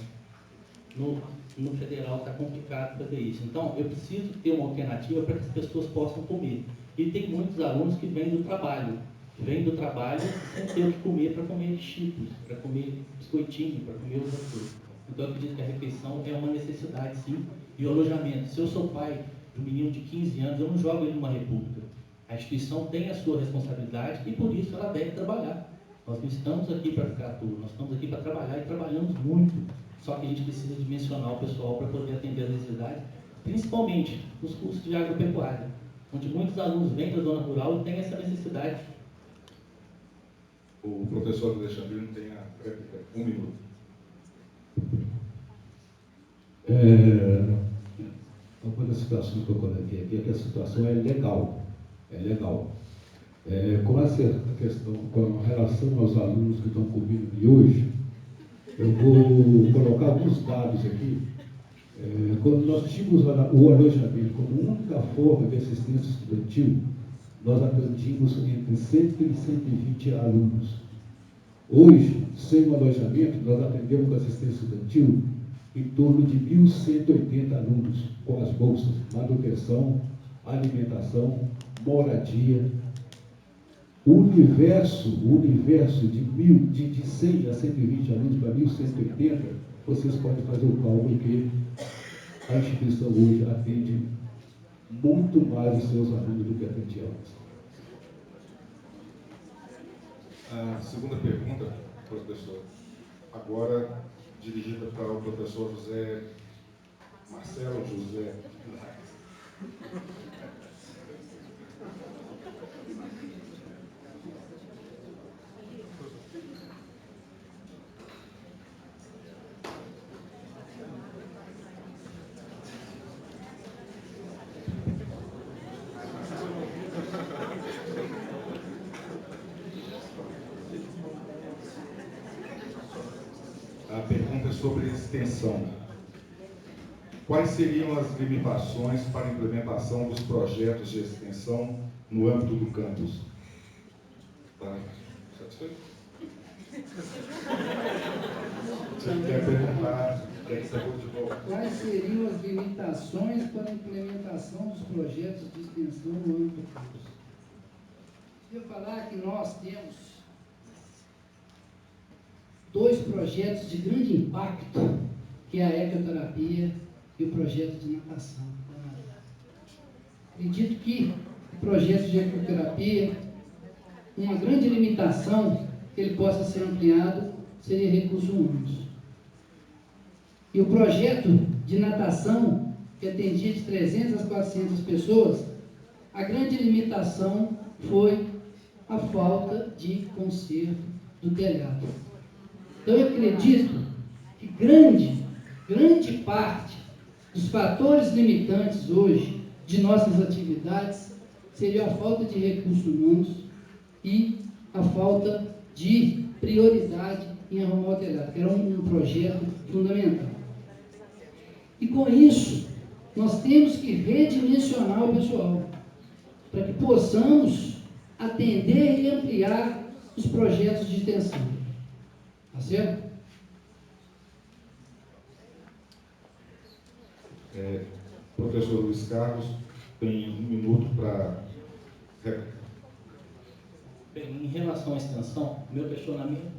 Speaker 4: No federal está complicado fazer isso. Então, eu preciso ter uma alternativa para que as pessoas possam comer. E tem muitos alunos que vêm do trabalho sem ter o que comer, para comer chicos, para comer biscoitinho, para comer outras coisas. Então, eu acredito que a refeição é uma necessidade, sim, e o alojamento. Se eu sou pai de um menino de 15 anos, eu não jogo ele numa república. A instituição tem a sua responsabilidade e, por isso, ela deve trabalhar. Nós não estamos aqui para ficar à toa, nós estamos aqui para trabalhar e trabalhamos muito. Só que a gente precisa dimensionar o pessoal para poder atender as necessidades, principalmente nos cursos de agropecuária, onde muitos alunos vêm da zona rural e têm essa necessidade.
Speaker 3: O professor Alexandrino tem a réplica, 1 minuto.
Speaker 5: Uma das situações que eu coloquei aqui é que a situação é legal. Com essa questão, com relação aos alunos que estão comigo hoje, eu vou colocar alguns dados aqui. Quando nós tínhamos o alojamento como única forma de assistência estudantil, nós atendíamos entre 100 e 120 alunos. Hoje, sem o alojamento, nós atendemos com assistência estudantil em torno de 1.180 alunos, com as bolsas, manutenção, alimentação, moradia. O universo de 100 a 120 alunos para 1.180, vocês podem fazer o cálculo que a instituição hoje atende muito mais os seus alunos do que atendia antes.
Speaker 3: A segunda pergunta, professor, agora dirigida para o professor Marcelo José. sobre extensão. Quais seriam as limitações para a implementação dos projetos de extensão no âmbito do campus? Tá satisfeito? Você quer perguntar?
Speaker 6: Quais seriam as limitações para a implementação dos projetos de extensão no âmbito do campus? Eu falar que nós temos 2 projetos de grande impacto, que é a ecoterapia e o projeto de natação. Acredito que o projeto de ecoterapia, uma grande limitação que ele possa ser ampliado seria recursos humanos. E o projeto de natação, que atendia de 300 a 400 pessoas, a grande limitação foi a falta de conserto do telhado. Então eu acredito que grande parte dos fatores limitantes hoje de nossas atividades seria a falta de recursos humanos e a falta de prioridade em arrumar o telhado, que era um projeto fundamental. E com isso, nós temos que redimensionar o pessoal, para que possamos atender e ampliar os projetos de extensão. Tá certo?
Speaker 3: Professor Luiz Carlos, tem 1 minuto para...
Speaker 4: Bem, em relação à extensão, meu questionamento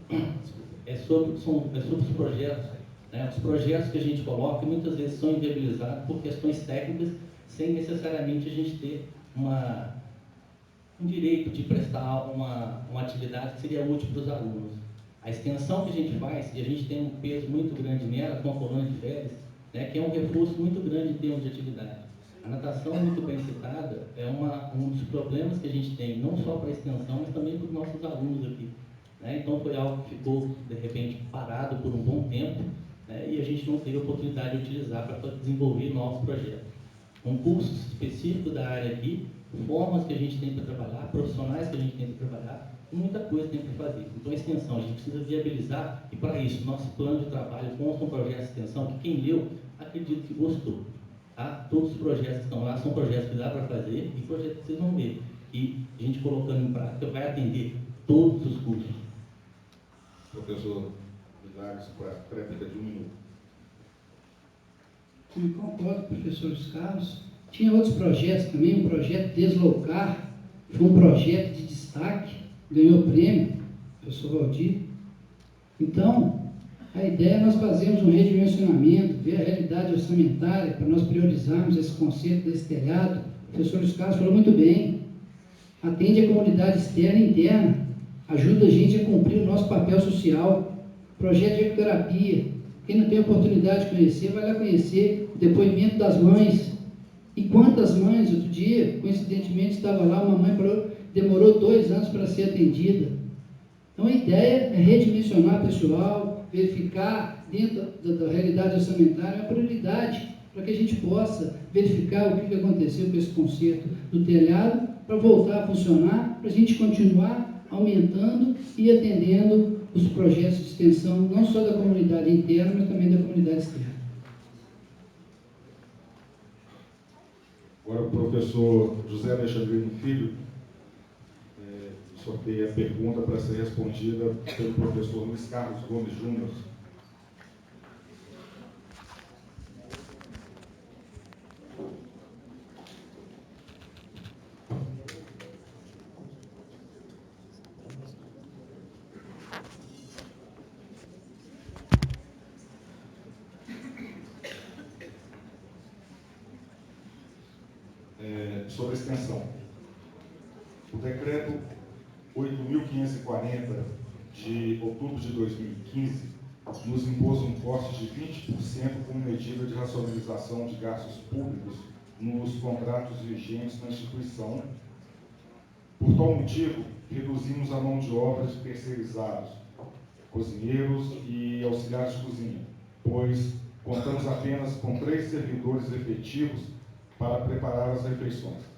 Speaker 4: é sobre os projetos. Né? Os projetos que a gente coloca muitas vezes são inviabilizados por questões técnicas, sem necessariamente a gente ter um direito de prestar uma atividade que seria útil para os alunos. A extensão que a gente faz, e a gente tem um peso muito grande nela, com a colônia de férias, né, que é um reforço muito grande em termos de atividade. A natação, muito bem citada, é um dos problemas que a gente tem, não só para a extensão, mas também para os nossos alunos aqui. Né? Então foi algo que ficou, de repente, parado por um bom tempo, né, e a gente não teve a oportunidade de utilizar para desenvolver novos projetos. Um curso específico da área aqui, formas que a gente tem para trabalhar, profissionais que a gente tem para trabalhar, muita coisa tem para fazer. Então a extensão, a gente precisa viabilizar, e para isso, nosso plano de trabalho consta um projeto de extensão que quem leu, acredito que gostou. Tá? Todos os projetos que estão lá são projetos que dá para fazer e projetos que vocês vão ver. E a gente colocando em prática vai atender todos os cursos.
Speaker 3: Professor Milagres, para a réplica de 1 minuto.
Speaker 6: Eu concordo com o professor Luiz Carlos. Tinha outros projetos também, o projeto Deslocar, foi um projeto de destaque, ganhou prêmio, professor Valdir. Então, a ideia é nós fazermos um redimensionamento, ver a realidade orçamentária, para nós priorizarmos esse conceito desse telhado. O professor Luiz Carlos falou muito bem, atende a comunidade externa e interna, ajuda a gente a cumprir o nosso papel social. Projeto de ecoterapia, quem não tem oportunidade de conhecer, vai lá conhecer o depoimento das mães. E quantas mães, outro dia, coincidentemente, estava lá, uma mãe demorou 2 anos para ser atendida. Então a ideia é redimensionar o pessoal, verificar dentro da realidade orçamentária a prioridade, para que a gente possa verificar o que aconteceu com esse conserto do telhado, para voltar a funcionar, para a gente continuar aumentando e atendendo os projetos de extensão, não só da comunidade interna, mas também da comunidade externa.
Speaker 3: Agora o professor José Alexandrino Filho sorteia a pergunta para ser respondida pelo professor Luiz Carlos Gomes Júnior. Sobre a extensão. O decreto 8.540 de outubro de 2015 nos impôs um corte de 20% como medida de racionalização de gastos públicos nos contratos vigentes na instituição. Por tal motivo, reduzimos a mão de obra de terceirizados, cozinheiros e auxiliares de cozinha, pois contamos apenas com 3 servidores efetivos para preparar as refeições.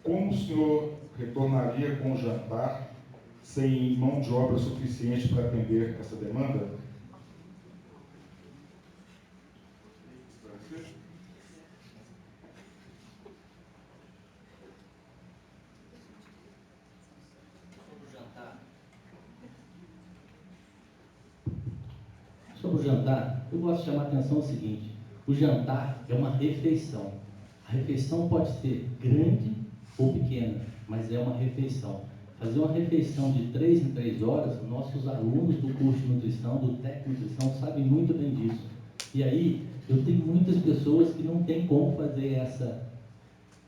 Speaker 3: Como o senhor retornaria com o jantar sem mão de obra suficiente para atender essa demanda?
Speaker 4: Sobre o jantar, eu gosto de chamar a atenção o seguinte: o jantar é uma refeição. A refeição pode ser grande ou pequena, mas é uma refeição. Fazer uma refeição de 3 em 3 horas, nossos alunos do curso de nutrição, do técnico de nutrição, sabem muito bem disso. E aí, eu tenho muitas pessoas que não têm como fazer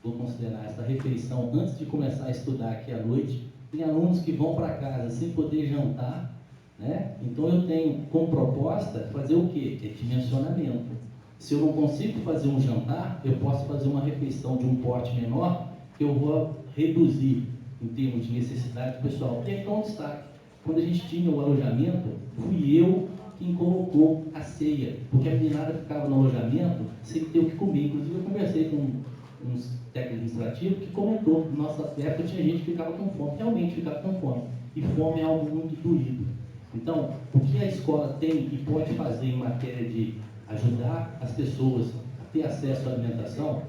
Speaker 4: vou considerar essa refeição antes de começar a estudar aqui à noite. Tem alunos que vão para casa sem poder jantar, né? Então eu tenho como proposta fazer o quê? É dimensionamento. Se eu não consigo fazer um jantar, eu posso fazer uma refeição de um porte menor, que eu vou reduzir em termos de necessidade pessoal. E aí está um destaque: quando a gente tinha o alojamento, fui eu quem colocou a ceia, porque a meninada ficava no alojamento sem ter o que comer. Inclusive eu conversei com uns técnicos administrativos que comentou: nossa época tinha gente que ficava com fome, realmente ficava com fome, e fome é algo muito doído. Então, o que a escola tem e pode fazer em matéria de ajudar as pessoas a ter acesso à alimentação,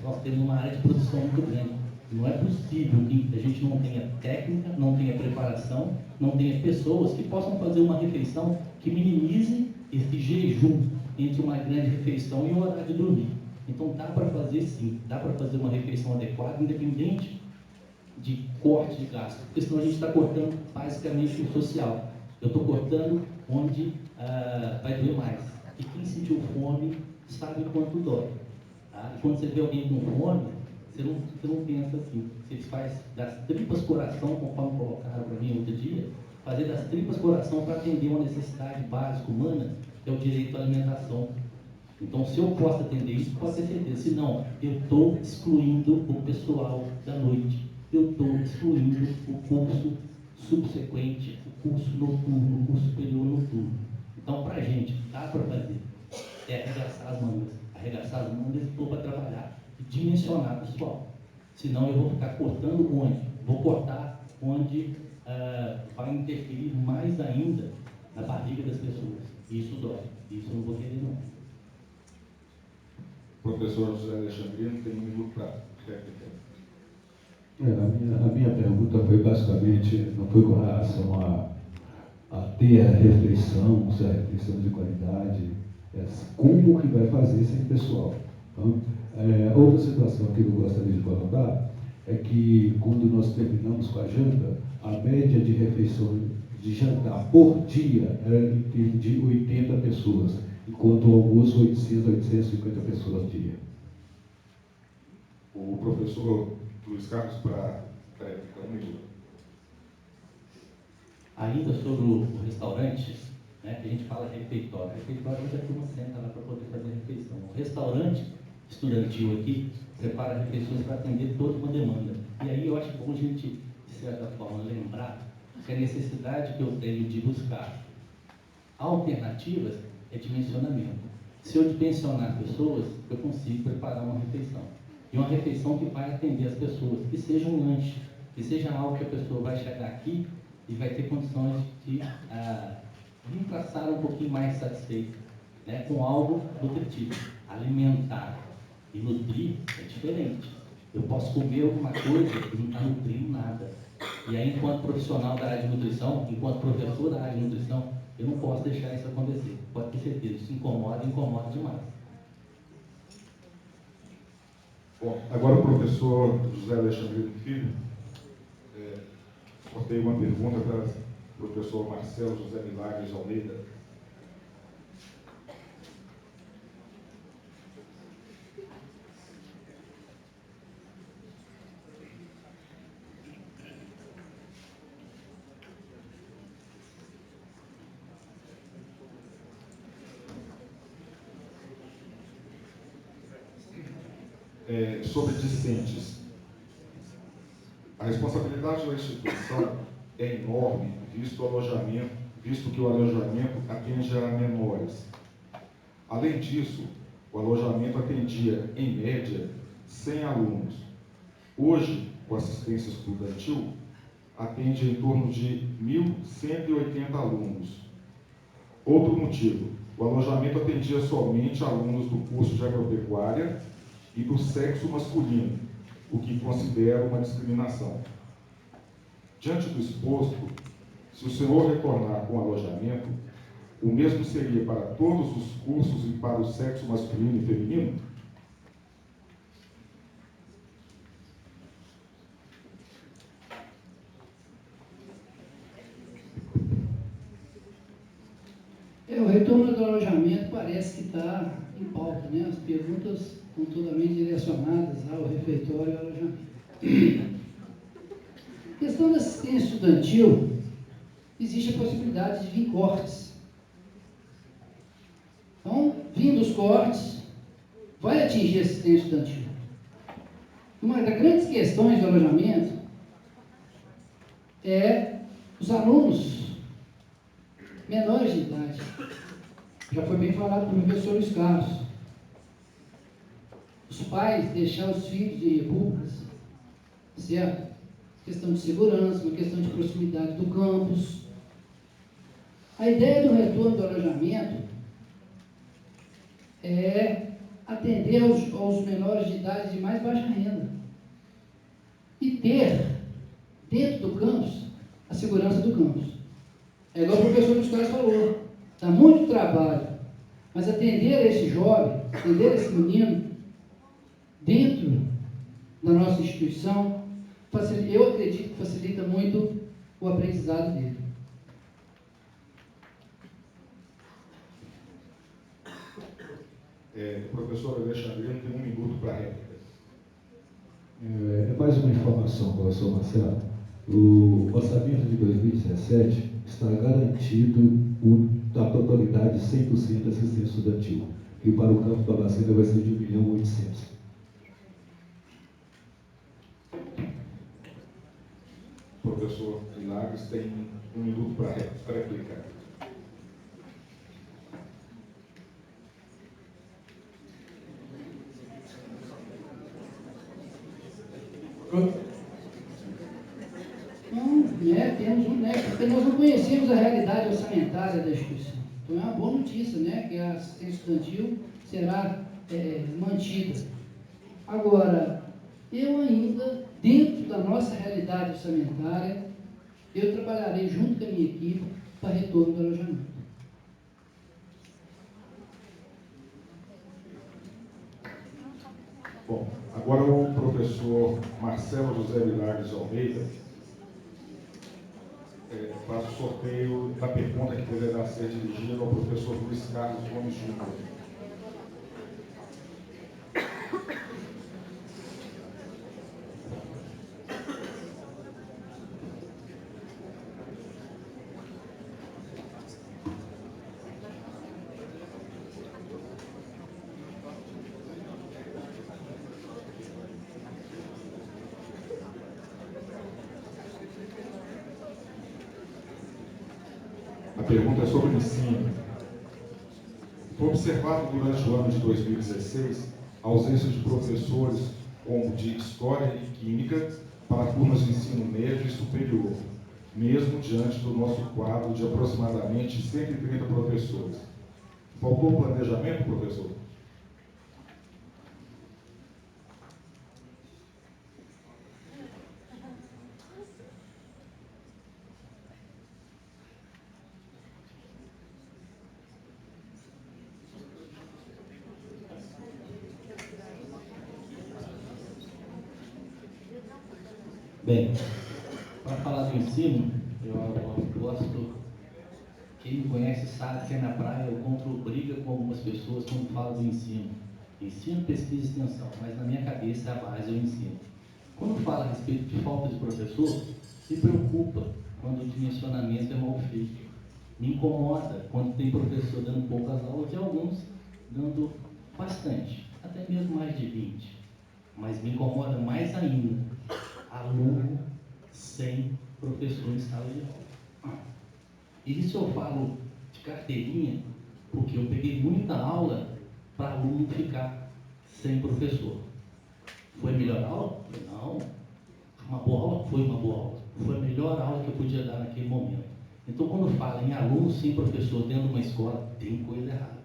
Speaker 4: nós temos uma área de produção muito grande. Não é possível que a gente não tenha técnica, não tenha preparação, não tenha pessoas que possam fazer uma refeição que minimize esse jejum entre uma grande refeição e o horário de dormir. Então dá para fazer sim, dá para fazer uma refeição adequada, independente de corte de gasto, porque senão a gente está cortando basicamente o social. Eu estou cortando onde vai doer mais. E quem sentiu fome sabe quanto dói. Tá? E quando você vê alguém com fome, você não pensa assim. Você faz das tripas coração, conforme colocaram para mim outro dia, fazer das tripas coração para atender uma necessidade básica humana, que é o direito à alimentação. Então, se eu posso atender isso, pode ter certeza. Senão, eu estou excluindo o pessoal da noite. Eu estou excluindo o curso subsequente, o curso noturno, o curso superior noturno. Então, para a gente, dá para fazer. É arregaçar as mangas, estou para trabalhar e dimensionar o pessoal. Senão, eu vou ficar cortando onde? Vou cortar onde vai interferir mais ainda na barriga das pessoas. Isso dói. Isso eu não vou querer, não.
Speaker 3: Professor José Alexandrino, tem um minuto para réplica.
Speaker 5: A minha pergunta foi basicamente, não foi com relação a ter a refeição, se a refeição de qualidade, como que vai fazer esse pessoal. Então, outra situação que eu gostaria de colocar é que quando nós terminamos com a janta, a média de refeição de jantar por dia era em torno de 80 pessoas, enquanto o almoço 800 a 850 pessoas dia.
Speaker 3: O professor Luiz Carlos para réplica, um minuto.
Speaker 4: Ainda sobre o restaurante, né, que a gente fala refeitório. Refeitório é onde a turma senta lá para poder fazer a refeição. O restaurante estudantil aqui prepara refeições para atender toda uma demanda. E aí eu acho bom a gente, de certa forma, lembrar que a necessidade que eu tenho de buscar alternativas é dimensionamento. Se eu dimensionar pessoas, eu consigo preparar uma refeição. E uma refeição que vai atender as pessoas, que seja um lanche, que seja algo que a pessoa vai chegar aqui e vai ter condições de vir passar um pouquinho mais satisfeito, né, com algo nutritivo. Alimentar e nutrir é diferente. Eu posso comer alguma coisa e não está nutrindo nada. E aí, enquanto profissional da área de nutrição, enquanto professor da área de nutrição, eu não posso deixar isso acontecer. Pode ter certeza, isso incomoda demais.
Speaker 3: Bom, agora o professor José Alexandre Filho, eu tenho uma pergunta para o professor Marcelo José Milagres Almeida. Sobre discentes. A responsabilidade da instituição é enorme, visto que o alojamento atende a menores. Além disso, o alojamento atendia, em média, 100 alunos. Hoje, com assistência estudantil, atende em torno de 1.180 alunos. Outro motivo, o alojamento atendia somente alunos do curso de agropecuária e do sexo masculino, o que considero uma discriminação. Diante do exposto, se o senhor retornar com alojamento, o mesmo seria para todos os cursos e para o sexo masculino e feminino?
Speaker 6: O retorno do alojamento parece que está em pauta, né? As perguntas estão totalmente direcionadas ao refeitório e ao alojamento. A questão da assistência estudantil, existe a possibilidade de vir cortes. Então, vindo os cortes, vai atingir a assistência estudantil. Uma das grandes questões do alojamento é os alunos menores de idade. Já foi bem falado pelo professor Luiz Carlos. Os pais deixar os filhos em repúblicas, certo? Questão de segurança, uma questão de proximidade do campus. A ideia do retorno do alojamento é atender aos menores de idade de mais baixa renda e ter, dentro do campus, a segurança do campus. É igual o professor Luiz Carlos falou, dá muito trabalho, mas atender a esse jovem, atender a esse menino, dentro da nossa instituição, eu acredito que facilita muito o aprendizado dele.
Speaker 3: Professor Alexandrino tem 1 minuto para a réplica.
Speaker 5: É mais uma informação, professor Marcelo. O orçamento de 2017 está garantido a totalidade de 100% da assistência estudantil. E para o campo da Vacina vai ser de 1.800.000.
Speaker 3: Professor Milagres tem 1 minuto para replicar.
Speaker 6: Não, porque nós não conhecemos a realidade orçamentária da instituição. Então é uma boa notícia, né, que a assistência estudantil será mantida. Agora, eu ainda, dentro da nossa realidade orçamentária, eu trabalharei junto com a minha equipe para retorno do alojamento.
Speaker 3: Bom, agora o professor Marcelo José Milagres de Almeida faz o sorteio da pergunta que deverá ser dirigida ao professor Luiz Carlos Gomes Júnior. A pergunta é sobre o ensino. Foi observado durante o ano de 2016 a ausência de professores como de História e Química para turmas de ensino médio e superior, mesmo diante do nosso quadro de aproximadamente 130 professores. Faltou planejamento, professor?
Speaker 4: Bem, para falar do ensino, eu gosto, quem me conhece sabe que na praia eu encontro briga com algumas pessoas quando falo do ensino. Ensino, pesquisa e extensão, mas na minha cabeça a base é o ensino. Quando falo a respeito de falta de professor, me preocupa quando o dimensionamento é mal feito. Me incomoda quando tem professor dando poucas aulas e alguns dando bastante, até mesmo mais de 20. Mas me incomoda mais ainda aluno sem professor em sala de aula. E isso eu falo de carteirinha, porque eu peguei muita aula para aluno ficar sem professor. Foi a melhor aula? Não. Uma boa aula? Foi uma boa aula. Foi a melhor aula que eu podia dar naquele momento. Então, quando fala em aluno sem professor dentro de uma escola, tem coisa errada.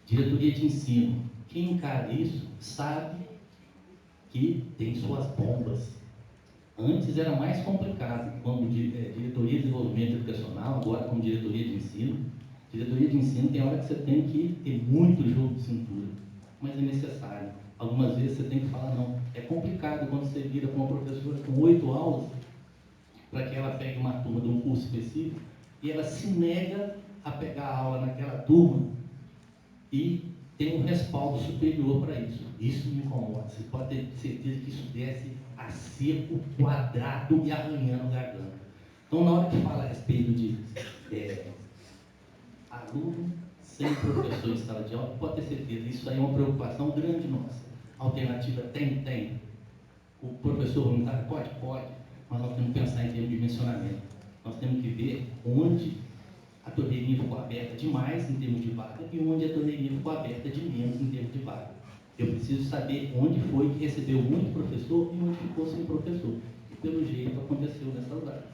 Speaker 4: Diretoria de ensino, quem encara isso sabe que tem suas bombas. Antes era mais complicado, como diretoria de desenvolvimento educacional, agora como diretoria de ensino. Diretoria de ensino tem hora que você tem que ter muito jogo de cintura, mas é necessário. Algumas vezes você tem que falar não. É complicado quando você vira com uma professora com 8 aulas, para que ela pegue uma turma de um curso específico, e ela se nega a pegar a aula naquela turma e tem um respaldo superior para isso. Isso me incomoda. Você pode ter certeza que isso desce a seco, quadrado e arranhando a garganta. Então, na hora que fala a respeito de aluno sem professor em sala de aula, pode ter certeza, isso aí é uma preocupação grande nossa. A alternativa tem. O professor voluntário pode, mas nós temos que pensar em termos de dimensionamento. Nós temos que ver onde a torneirinha ficou aberta demais em termos de vaga e onde a torneirinha ficou aberta de menos em termos de vaga. Eu preciso saber onde foi que recebeu muito professor e onde ficou sem professor. E pelo jeito aconteceu nessas áreas.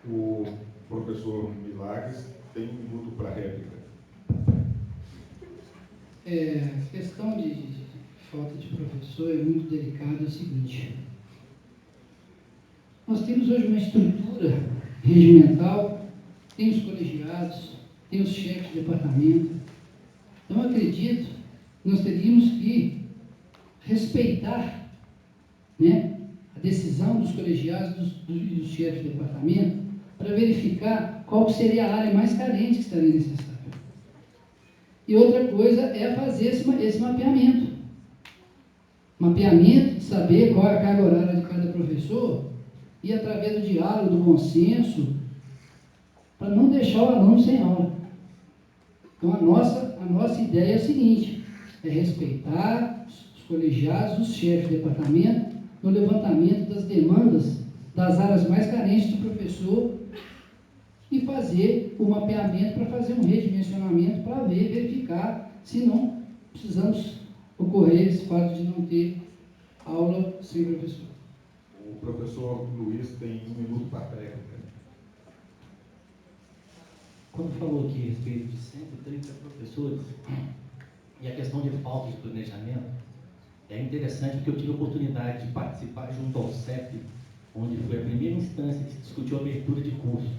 Speaker 3: O professor Milagres tem 1 minuto para réplica.
Speaker 6: A questão de falta de professor é muito delicada. É o seguinte: nós temos hoje uma estrutura regimental, tem os colegiados, tem os chefes de departamento. Então, acredito que nós teríamos que respeitar, né, a decisão dos colegiados e dos chefes de departamento para verificar qual seria a área mais carente que estaria necessária. E outra coisa é fazer esse mapeamento. Mapeamento de saber qual é a carga horária de cada professor e, através do diálogo, do bom senso, para não deixar o aluno sem aula. Então, a nossa ideia é a seguinte: é respeitar os colegiados, os chefes de departamento, no levantamento das demandas das áreas mais carentes do professor e fazer o mapeamento para fazer um redimensionamento para verificar se não precisamos ocorrer esse fato de não ter aula sem professor.
Speaker 3: O professor Luiz tem 1 minuto para réplica.
Speaker 4: Quando falou aqui a respeito de 130 professores e a questão de falta de planejamento, é interessante porque eu tive a oportunidade de participar junto ao CEP, onde foi a primeira instância que se discutiu a abertura de curso.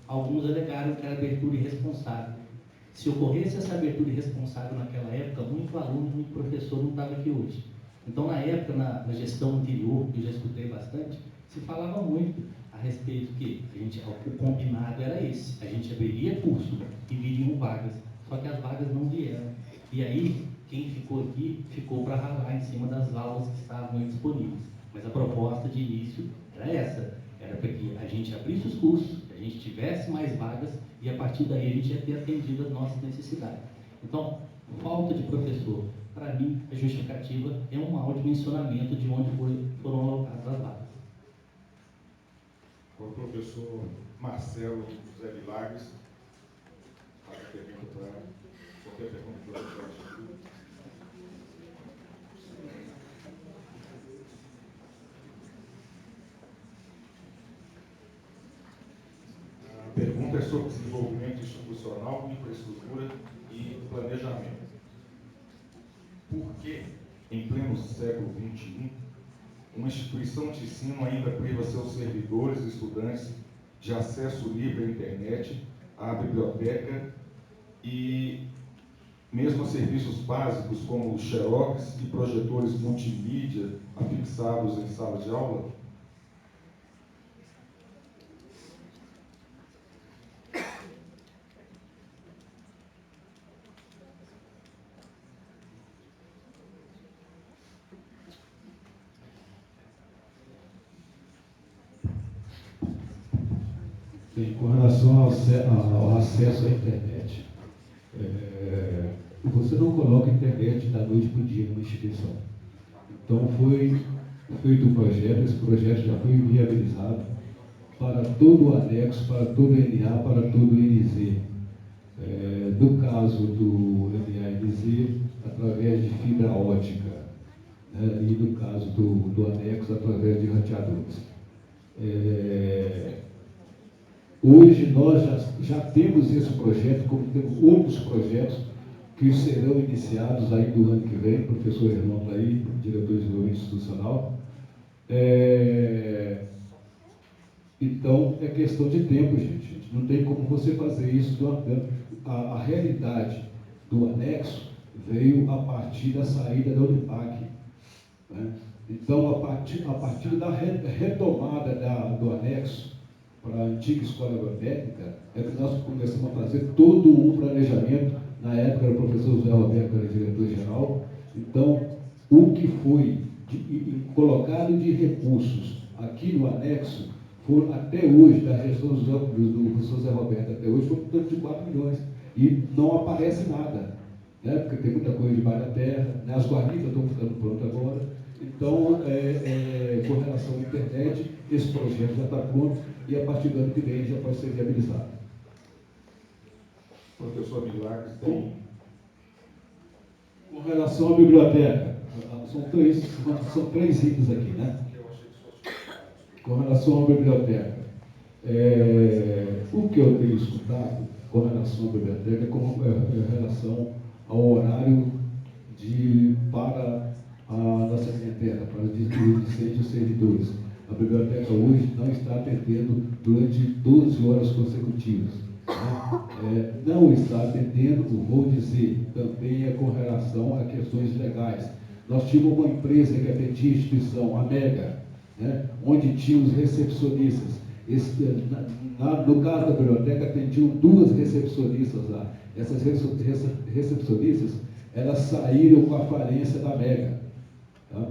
Speaker 4: Alguns alegaram que era abertura irresponsável. Se ocorresse essa abertura irresponsável naquela época, muito aluno, muito professor não estava aqui hoje. Então, na época, na gestão anterior, que eu já escutei bastante, se falava muito a respeito que o combinado era esse: a gente abriria curso e viriam vagas, só que as vagas não vieram. E aí, quem ficou aqui, ficou para ralar em cima das aulas que estavam aí disponíveis. Mas a proposta de início era essa: era para que a gente abrisse os cursos, que a gente tivesse mais vagas e a partir daí a gente ia ter atendido as nossas necessidades. Então, falta de professor, para mim, a justificativa é um mau dimensionamento de onde foram alocadas as vagas.
Speaker 3: O professor Marcelo José Milagres, qualquer pergunta para o professor. A pergunta é sobre desenvolvimento institucional, infraestrutura e planejamento. Por que, em pleno século XXI, uma instituição de ensino ainda priva seus servidores e estudantes de acesso livre à internet, à biblioteca e mesmo a serviços básicos como xerox e projetores multimídia afixados em sala de aula?
Speaker 5: Bem, com relação ao acesso à internet, você não coloca a internet da noite para o dia numa instituição. Então foi feito um projeto, esse projeto já foi viabilizado para todo o anexo, para todo o NA, para todo o NZ. No caso do NA-NZ, através de fibra ótica, né, e no caso do anexo, através de roteadores. Hoje nós já temos esse projeto, como temos outros projetos que serão iniciados aí do ano que vem, professor Hernando aí, diretor de desenvolvimento institucional. Então, é questão de tempo, gente. Não tem como você fazer isso do ano. A realidade do anexo veio a partir da saída da Unipag, né? Então, a partir da retomada do anexo para a antiga escola agrotécnica, é que nós começamos a fazer todo um planejamento. Na época, o professor José Roberto era diretor-geral. Então, o que foi colocado de recursos aqui no anexo, foram até hoje, da gestão do professor José Roberto até hoje, foram tanto de 4 milhões. E não aparece nada, né? Porque tem muita coisa debaixo da terra, né? As guarnitas estão ficando prontas agora. Então, com relação à internet, esse projeto já está pronto e a partir do ano que vem já pode ser viabilizado.
Speaker 3: Professor Milagres tem.
Speaker 5: Com relação à biblioteca, são três itens aqui, né? Com relação à biblioteca, o que eu tenho escutado com relação à biblioteca é com relação ao horário para a nossa clientela, para os os servidores. A biblioteca hoje não está atendendo durante 12 horas consecutivas, né? Não está atendendo, vou dizer, também é com relação a questões legais. Nós tínhamos uma empresa que atendia a instituição, a Mega, né? Onde tinha os recepcionistas. No caso da biblioteca, atendiam 2 recepcionistas lá. Essas recepcionistas, elas saíram com a falência da Mega. Tá?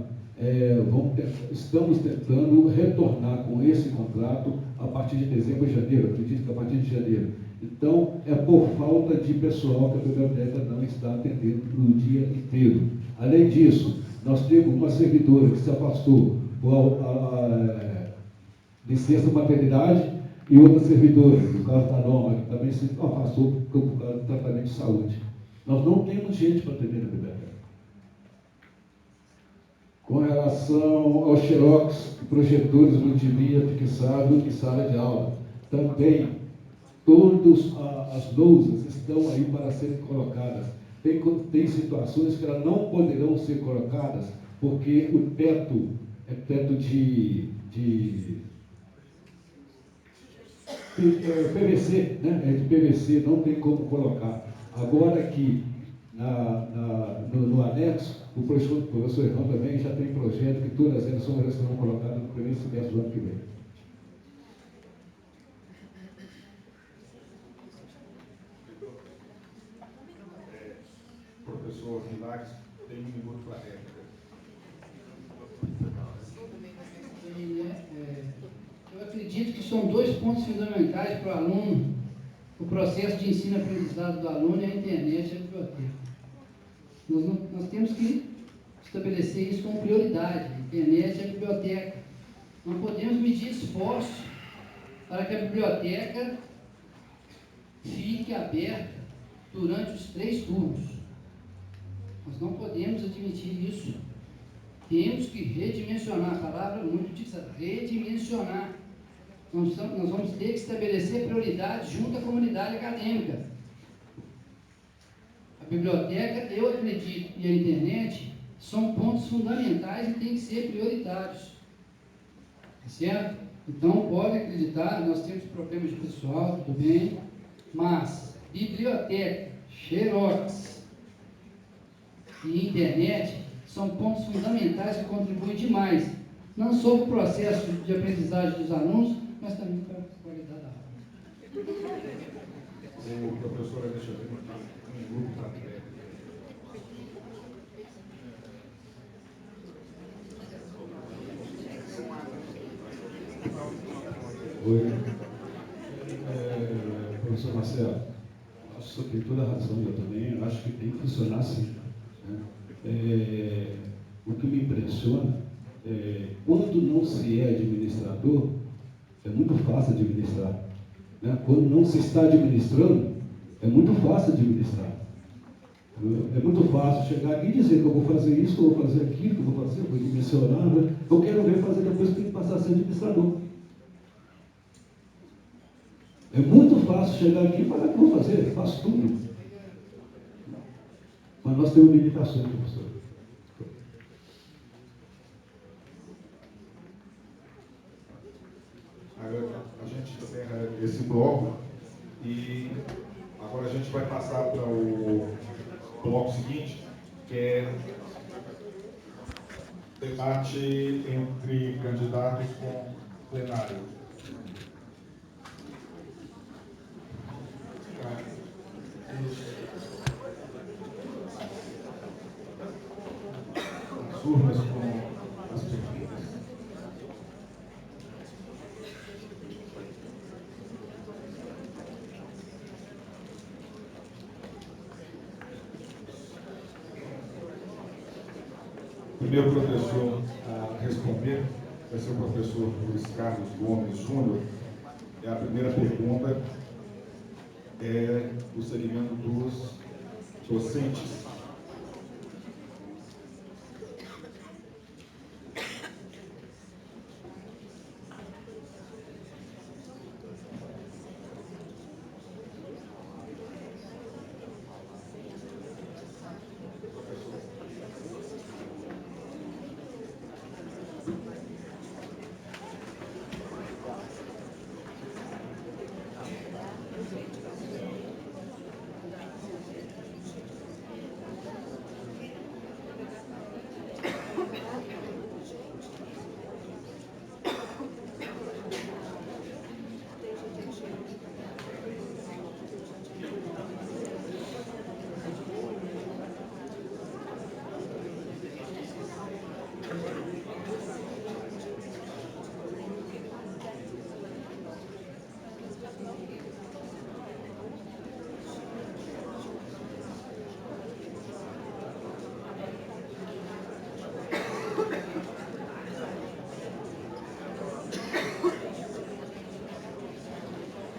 Speaker 5: Estamos tentando retornar com esse contrato a partir de dezembro e janeiro, acredito que a partir de janeiro. Então, é por falta de pessoal que a biblioteca não está atendendo no dia inteiro. Além disso, nós temos uma servidora que se afastou por licença maternidade e outra servidora, no caso da Noma, que também se afastou por causa do tratamento de saúde. Nós não temos gente para atender a biblioteca. Com relação aos xerox, projetores multimídia fixado em sala de aula, também todas as lousas estão aí para serem colocadas. Tem situações que elas não poderão ser colocadas porque o teto é teto de PVC, né? É de PVC, não tem como colocar. Agora aqui no anexo, o professor Irmão também já tem projeto que todas elas serão colocadas no primeiro semestre do ano que vem.
Speaker 3: Professor Milagres tem 1 minuto para a réplica.
Speaker 6: Eu acredito que são 2 pontos fundamentais para o aluno, o processo de ensino-aprendizado do aluno e a internet e a biblioteca. Nós temos que estabelecer isso como prioridade, a internet e a biblioteca. Não podemos medir esforço para que a biblioteca fique aberta durante os 3 turnos. Nós não podemos admitir isso. Temos que redimensionar, a palavra muito utilizada, redimensionar. Nós vamos ter que estabelecer prioridades junto à comunidade acadêmica. A biblioteca, eu acredito, e a internet são pontos fundamentais e têm que ser prioritários. Certo? Então, pode acreditar, nós temos problemas de pessoal, tudo bem, mas biblioteca, xerox e internet são pontos fundamentais que contribuem demais, não só para o processo de aprendizagem dos alunos, mas também para a qualidade da aula.
Speaker 3: O professor Alexandre tem um grupo para a réplica.
Speaker 5: Oi. Professor Marcelo, acho que você tem toda a razão, eu também acho que tem que funcionar assim, né? O que me impressiona quando não se é administrador, é muito fácil administrar, né? Quando não se está administrando, é muito fácil administrar. É muito fácil chegar aqui e dizer que eu vou fazer isso, que eu vou fazer aquilo, que eu vou fazer, eu vou dimensionar, né? Eu quero ver fazer depois que tem que passar a ser administrador. É muito fácil chegar aqui e falar que vou fazer, eu faço tudo. Mas nós temos limitações, professor.
Speaker 3: A gente encerra esse bloco e agora a gente vai passar para o bloco seguinte, que é debate entre candidatos com plenário. As urnas com as perguntas. O primeiro professor a responder vai ser o professor Luiz Carlos Gomes Júnior. A primeira pergunta é do segmento dos docentes.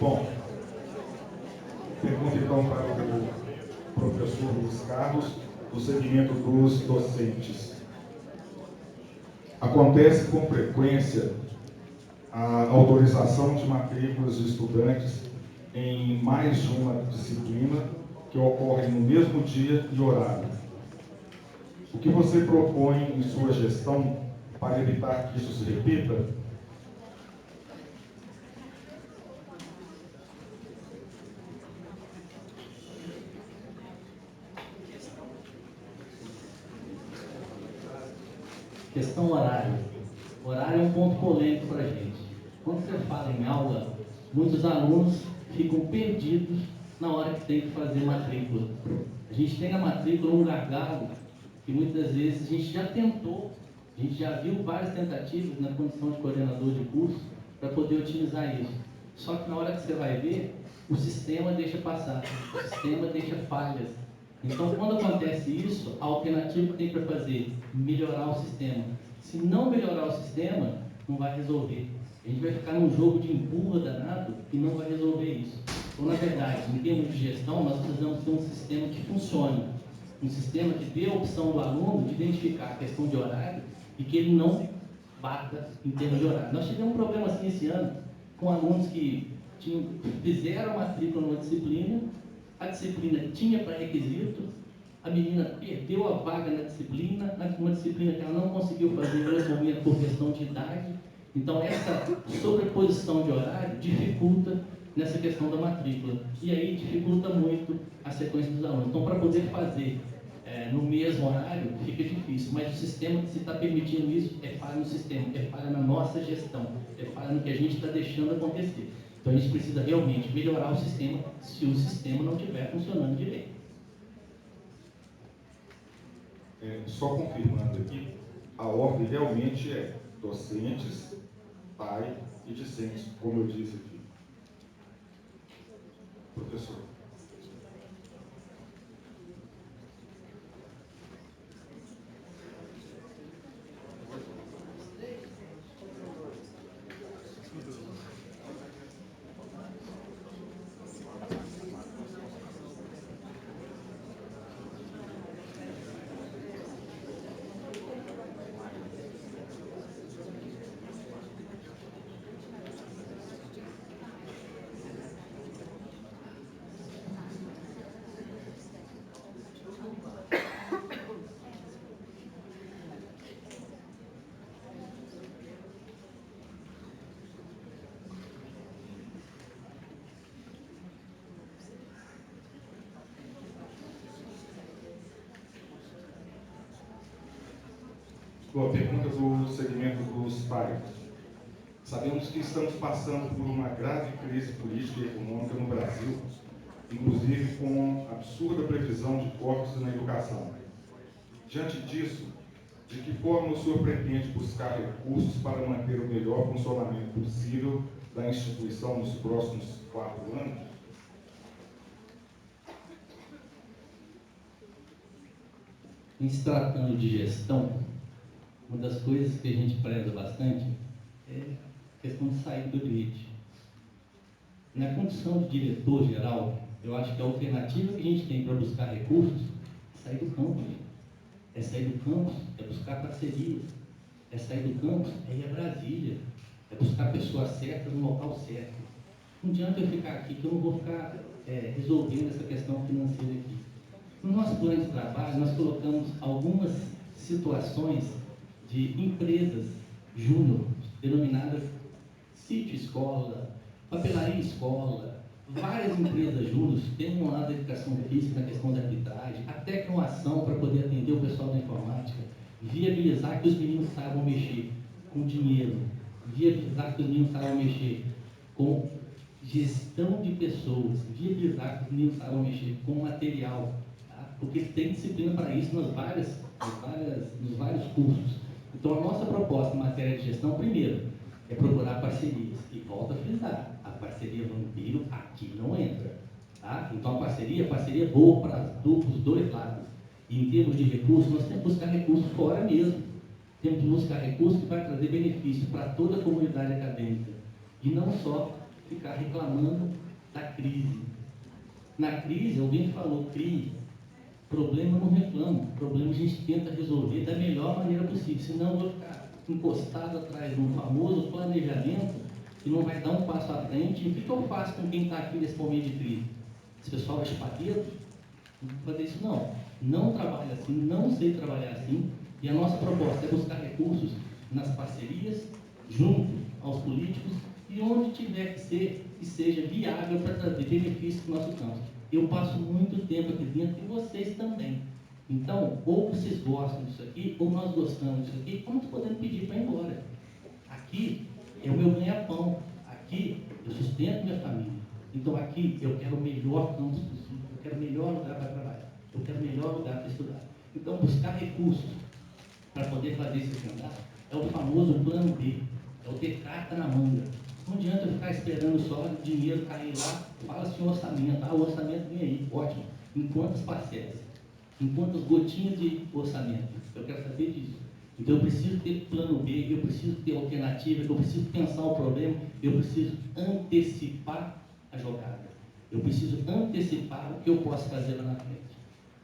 Speaker 3: Bom, pergunta então para o professor Luiz Carlos, do segmento dos docentes. Acontece com frequência a autorização de matrículas de estudantes em mais de uma disciplina que ocorre no mesmo dia e horário. O que você propõe em sua gestão para evitar que isso se repita?
Speaker 4: Questão horário. Horário é um ponto polêmico para a gente. Quando você fala em aula, muitos alunos ficam perdidos na hora que tem que fazer matrícula. A gente tem na matrícula um gargalo que muitas vezes a gente já tentou, a gente já viu várias tentativas na condição de coordenador de curso para poder utilizar isso. Só que na hora que você vai ver, o sistema deixa passar, o sistema deixa falhas. Então, quando acontece isso, a alternativa que tem para fazer melhorar o sistema. Se não melhorar o sistema, não vai resolver. A gente vai ficar num jogo de empurra danado e não vai resolver isso. Então, na verdade, em termos de gestão, nós precisamos ter um sistema que funcione. Um sistema que dê a opção do aluno de identificar a questão de horário e que ele não bata em termos de horário. Nós tivemos um problema assim esse ano, com alunos que fizeram a matrícula numa disciplina, a disciplina tinha pré-requisito, a menina perdeu a vaga na disciplina, uma disciplina que ela não conseguiu fazer nesse momento por questão de idade. Então, essa sobreposição de horário dificulta nessa questão da matrícula. E aí dificulta muito a sequência dos alunos. Então, para poder fazer no mesmo horário, fica difícil. Mas o sistema que se está permitindo isso é falha no sistema, é falha na nossa gestão, é falha no que a gente está deixando acontecer. Então, a gente precisa realmente melhorar o sistema se o sistema não estiver funcionando direito.
Speaker 3: Só confirmando aqui, a ordem realmente é docentes, pai e discentes, como eu disse aqui. Professor. Bom, pergunta do segmento dos pais. Sabemos que estamos passando por uma grave crise política e econômica no Brasil, inclusive com absurda previsão de cortes na educação. Diante disso, de que forma o senhor pretende buscar recursos para manter o melhor funcionamento possível da instituição nos próximos 4 anos?
Speaker 4: Em se tratando de gestão, uma das coisas que a gente preza bastante é a questão de sair do grid. Na condição de diretor-geral, eu acho que a alternativa que a gente tem para buscar recursos é sair do campus. É sair do campus, é buscar parcerias. É sair do campus, é ir a Brasília. É buscar pessoas certas no local certo. Não adianta eu ficar aqui, que eu não vou ficar resolvendo essa questão financeira aqui. No nosso plano de trabalho, nós colocamos algumas situações de empresas júnior, denominadas sítio escola, papelaria escola, várias empresas júnior, tem um lado da educação física na questão da arbitragem, até que uma ação para poder atender o pessoal da informática, viabilizar que os meninos saibam mexer com dinheiro, viabilizar que os meninos saibam mexer com gestão de pessoas, viabilizar que os meninos saibam mexer com material, tá? Porque tem disciplina para isso nos vários cursos. Então, a nossa proposta em matéria de gestão, primeiro, é procurar parcerias. E volto a frisar, a parceria vampiro aqui não entra. Tá? Então, a parceria é boa para os dois lados. E em termos de recursos, nós temos que buscar recursos fora mesmo. Temos que buscar recursos que vai trazer benefício para toda a comunidade acadêmica. E não só ficar reclamando da crise. Na crise, alguém falou, crise. Problema não reclamo, problema a gente tenta resolver da melhor maneira possível, senão eu vou ficar encostado atrás de um famoso planejamento que não vai dar um passo à frente. E o que eu faço com quem está aqui nesse momento de crise? Esse pessoal vai chupar dedo? Não vou fazer isso não. Não trabalho assim, não sei trabalhar assim, e a nossa proposta é buscar recursos nas parcerias, junto aos políticos, e onde tiver que ser, que seja viável para trazer benefício para o nosso campo. Eu passo muito tempo aqui dentro e vocês também. Então, ou vocês gostam disso aqui, ou nós gostamos disso aqui, como nós podemos pedir para ir embora? Aqui é o meu ganha-pão. Aqui eu sustento minha família. Então, aqui eu quero o melhor campus possível. Eu quero o melhor lugar para trabalhar. Eu quero o melhor lugar para estudar. Então, buscar recursos para poder fazer esse andar é o famoso plano B. É o ter carta na manga. Não adianta eu ficar esperando só o dinheiro cair lá. Fala assim o orçamento. O orçamento vem aí, ótimo. Em quantas parcelas? Em quantas gotinhas de orçamento? Eu quero saber disso. Então eu preciso ter plano B, eu preciso ter alternativa, eu preciso pensar o problema, eu preciso antecipar a jogada. Eu preciso antecipar o que eu posso fazer lá na frente.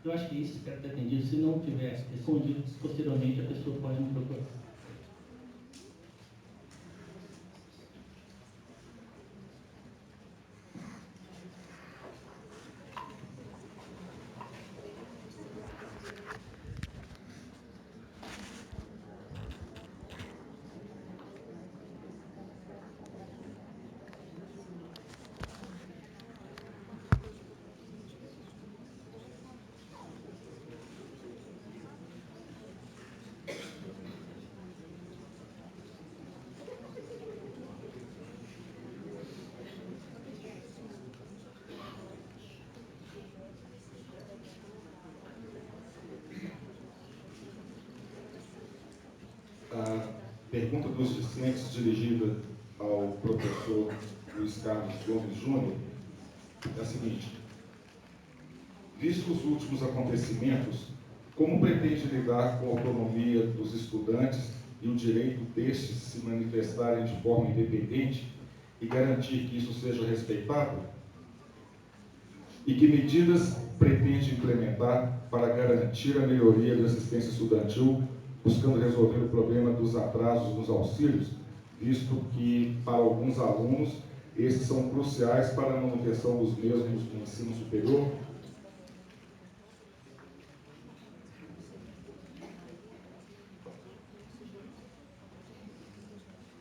Speaker 4: Eu acho que isso espero ter atendido. Se não tiver respondido, posteriormente a pessoa pode me procurar.
Speaker 3: A pergunta dos discentes dirigida ao professor Luiz Carlos Gomes Júnior é a seguinte: visto os últimos acontecimentos, como pretende lidar com a autonomia dos estudantes e o direito destes se manifestarem de forma independente e garantir que isso seja respeitado? E que medidas pretende implementar para garantir a melhoria da assistência estudantil, buscando resolver o problema dos atrasos nos auxílios, visto que, para alguns alunos, esses são cruciais para a manutenção dos mesmos no ensino superior?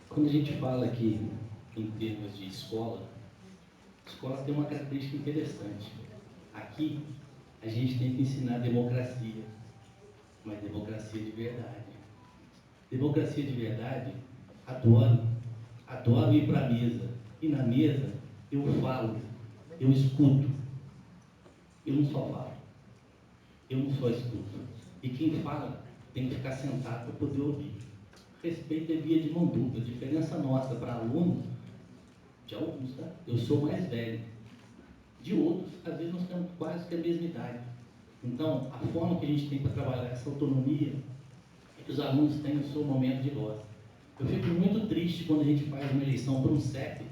Speaker 4: Quando a gente fala aqui em termos de escola, a escola tem uma característica interessante. Aqui, a gente tem que ensinar democracia, mas democracia de verdade. Democracia de verdade, adoro ir para a mesa. E na mesa eu falo, eu escuto. Eu não só falo, eu não só escuto. E quem fala tem que ficar sentado para poder ouvir. Respeito é via de mão dupla. A diferença nossa para aluno, de alguns, tá? Eu sou mais velho. De outros, às vezes nós temos quase que a mesma idade. Então, a forma que a gente tem para trabalhar essa autonomia é que os alunos têm o seu momento de voz. Eu fico muito triste quando a gente faz uma eleição para um CEP.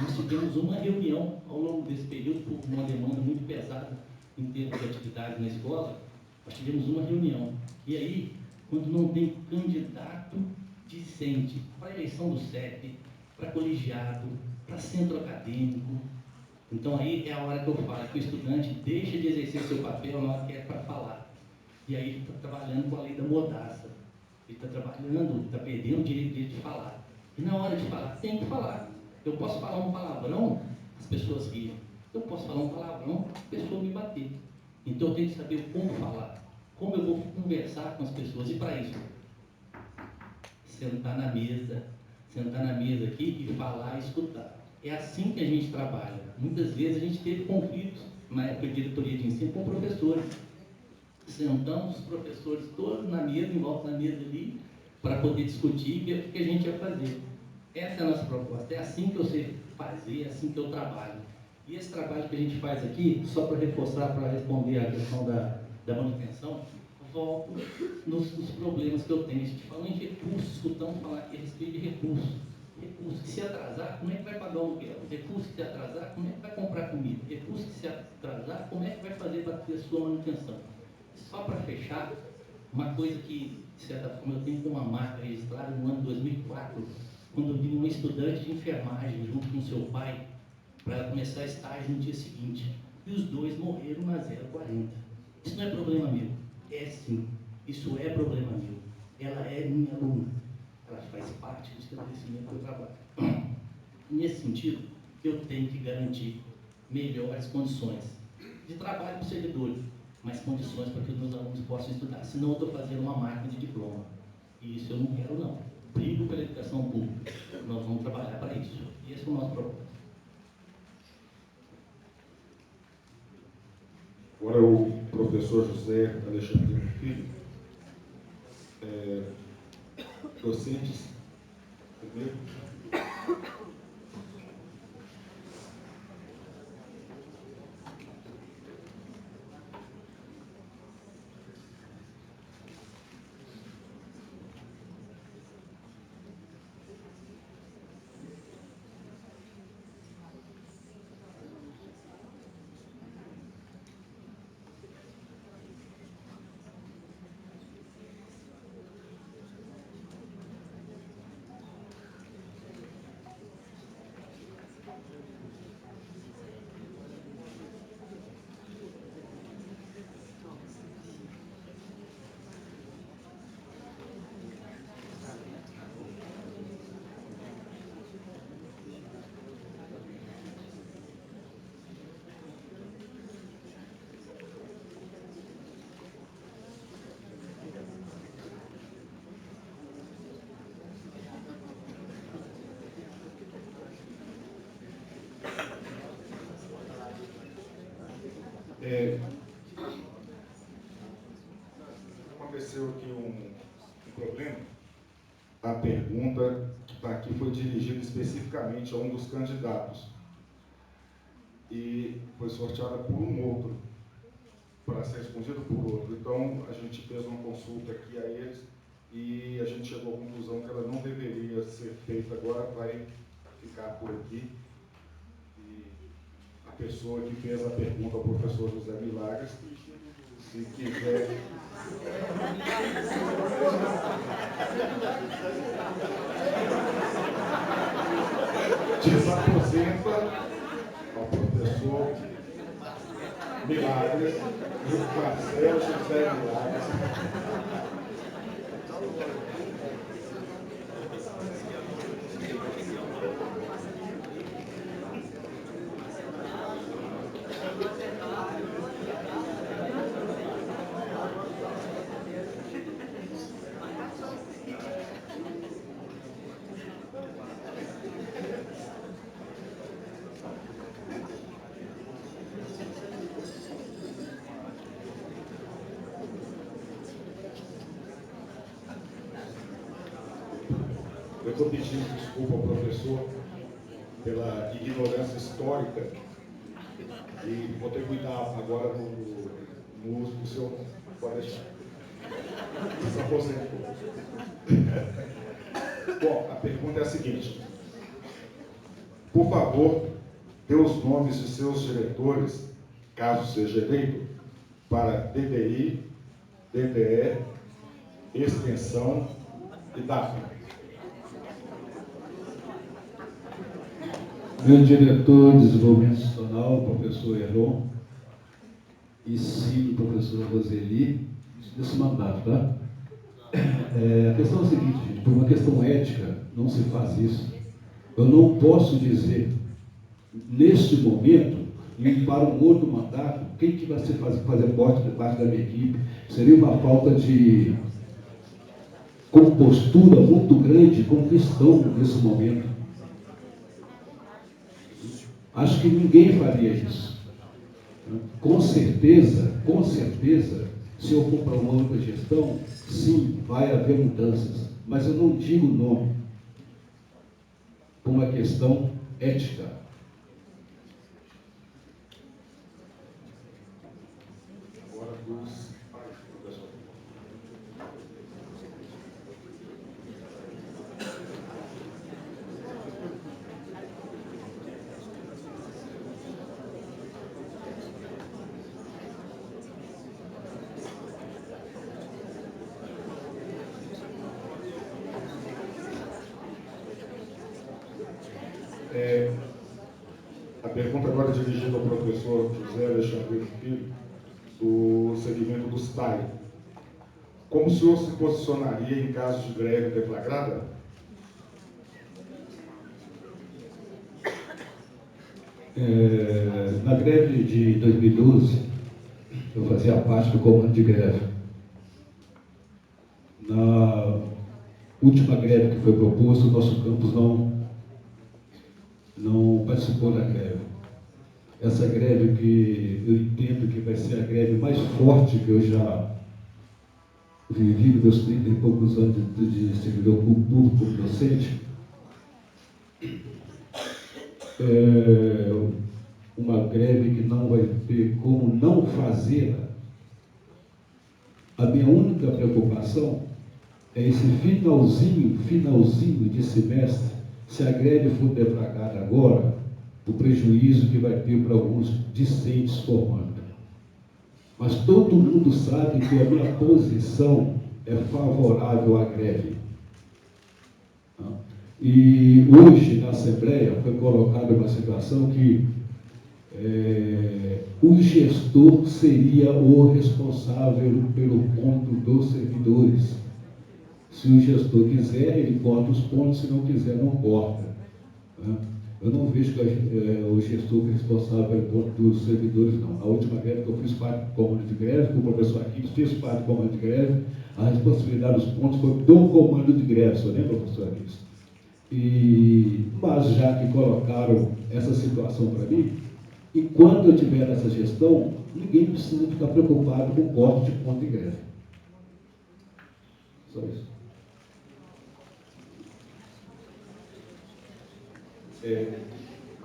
Speaker 4: Nós tivemos uma reunião ao longo desse período, por uma demanda muito pesada em termos de atividade na escola. Nós tivemos uma reunião. E aí, quando não tem candidato discente para a eleição do CEP, para colegiado, para centro acadêmico, então aí é a hora que eu falo que o estudante deixa de exercer seu papel na hora que é para falar. E aí ele está trabalhando com a lei da mordaça. Ele está trabalhando, está perdendo o direito dele de falar. E na hora de falar, tem que falar. Eu posso falar um palavrão, as pessoas riem. Eu posso falar um palavrão, a pessoa me bater. Então eu tenho que saber como falar, como eu vou conversar com as pessoas. E para isso, sentar na mesa aqui e falar e escutar. É assim que a gente trabalha. Muitas vezes a gente teve conflitos na época de diretoria de ensino com professores. Sentamos os professores todos na mesa, em volta da mesa ali, para poder discutir e ver o que a gente ia fazer. Essa é a nossa proposta. É assim que eu sei fazer, é assim que eu trabalho. E esse trabalho que a gente faz aqui, só para reforçar, para responder a questão da manutenção, volto nos problemas que eu tenho. A gente fala em recursos, escutamos falar aqui a respeito de recursos. Recurso que se atrasar, como é que vai pagar o aluguel? Recurso que se atrasar, como é que vai comprar comida? Recurso que se atrasar, como é que vai fazer para ter a sua manutenção? Só para fechar, uma coisa que, de certa forma, eu tenho uma marca registrada no ano 2004, quando eu vi uma estudante de enfermagem junto com seu pai, para ela começar estágio no dia seguinte. E os dois morreram na 040. Isso não é problema meu. É sim. Isso é problema meu. Ela é minha aluna. Ela faz parte do estabelecimento que eu trabalho. Nesse sentido, eu tenho que garantir melhores condições de trabalho para os servidores, mas condições para que os meus alunos possam estudar. Senão eu estou fazendo uma máquina de diploma. E isso eu não quero, não. Brigo pela educação pública. Nós vamos trabalhar para isso. E esse é o nosso propósito.
Speaker 3: Agora o professor José Alexandre Filho, docentes, primeiro. Aconteceu aqui um problema. A pergunta que está aqui foi dirigida especificamente a um dos candidatos e foi sorteada por um outro, para ser respondido por outro. Então, a gente fez uma consulta aqui a eles e a gente chegou à conclusão que ela não deveria ser feita agora, vai ficar por aqui. E a pessoa que fez a pergunta ao professor José Milagres, se quiser... desaposenta ao professor Milagres, o Marcelo José Milagres.
Speaker 7: Eu estou pedindo desculpa ao professor pela ignorância histórica e vou ter cuidado agora no uso do seu nome. Pode deixar. Se aposentou. Bom, a pergunta é a seguinte. Por favor, dê os nomes de seus diretores, caso seja eleito, para DDI, DDE, Extensão e DAFA.
Speaker 5: Meu diretor de desenvolvimento institucional, o professor Heron, e sim, o professor Roseli, desse mandato, tá? A questão é a seguinte, gente, por uma questão ética, não se faz isso. Eu não posso dizer, neste momento, ir para um outro mandato, quem que vai fazer parte da minha equipe. Seria uma falta de compostura muito grande com o cristão nesse momento. Acho que ninguém faria isso. Com certeza, se eu for para uma outra gestão, sim, vai haver mudanças. Mas eu não digo o nome, por uma questão ética.
Speaker 7: Agora dos pais, professor. A pergunta agora é dirigida ao professor José Alexandre Filho, do segmento do STAI. Como o senhor se posicionaria em caso de greve deflagrada?
Speaker 5: Na greve de 2012, eu fazia parte do comando de greve. Na última greve que foi proposta, o nosso campus não participou da greve. Essa greve que eu entendo que vai ser a greve mais forte que eu já vivi nos meus 30 e poucos anos de servidor público como docente, uma greve que não vai ter como não fazê-la. A minha única preocupação é esse finalzinho de semestre, se a greve for deflagrada agora, o prejuízo que vai ter para alguns discentes formando. Mas todo mundo sabe que a minha posição é favorável à greve. E hoje, na Assembleia, foi colocada uma situação que o gestor seria o responsável pelo ponto dos servidores. Se o gestor quiser, ele corta os pontos, se não quiser, não corta. Eu não vejo que o gestor é responsável pelo ponto dos servidores, não. Na última greve que eu fiz parte do comando de greve, o professor Aquiles fez parte do comando de greve, a responsabilidade dos pontos foi do comando de greve, só nem professor Aquiles. Mas já que colocaram essa situação para mim, enquanto eu tiver essa gestão, ninguém precisa ficar preocupado com o corte de ponto de greve. Só isso.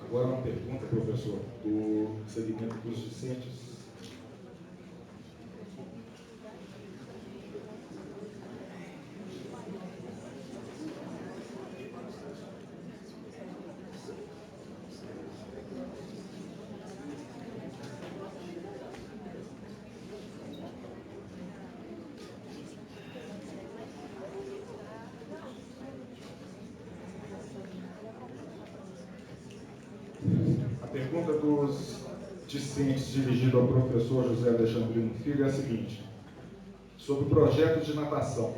Speaker 7: Agora uma pergunta, professor, do segmento dos discentes. A pergunta dos discentes dirigida ao professor José Alexandre Filho é a seguinte: sobre o projeto de natação.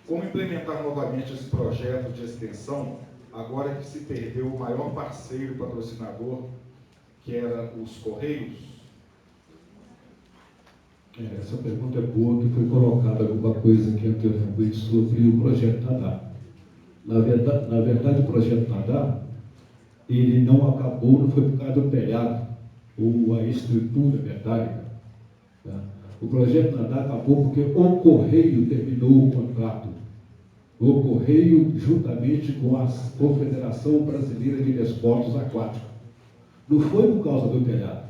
Speaker 7: Como implementar novamente esse projeto de extensão, agora que se perdeu o maior parceiro patrocinador, que era os Correios?
Speaker 5: Essa pergunta é boa, que foi colocada alguma coisa aqui anteriormente sobre o projeto Nadar. Na verdade, o projeto Nadar, ele não acabou, não foi por causa do telhado, ou a estrutura metálica. Tá? O projeto Nadar acabou porque o Correio terminou o contrato. o Correio, juntamente com a Confederação Brasileira de Desportos Aquáticos. Não foi por causa do telhado.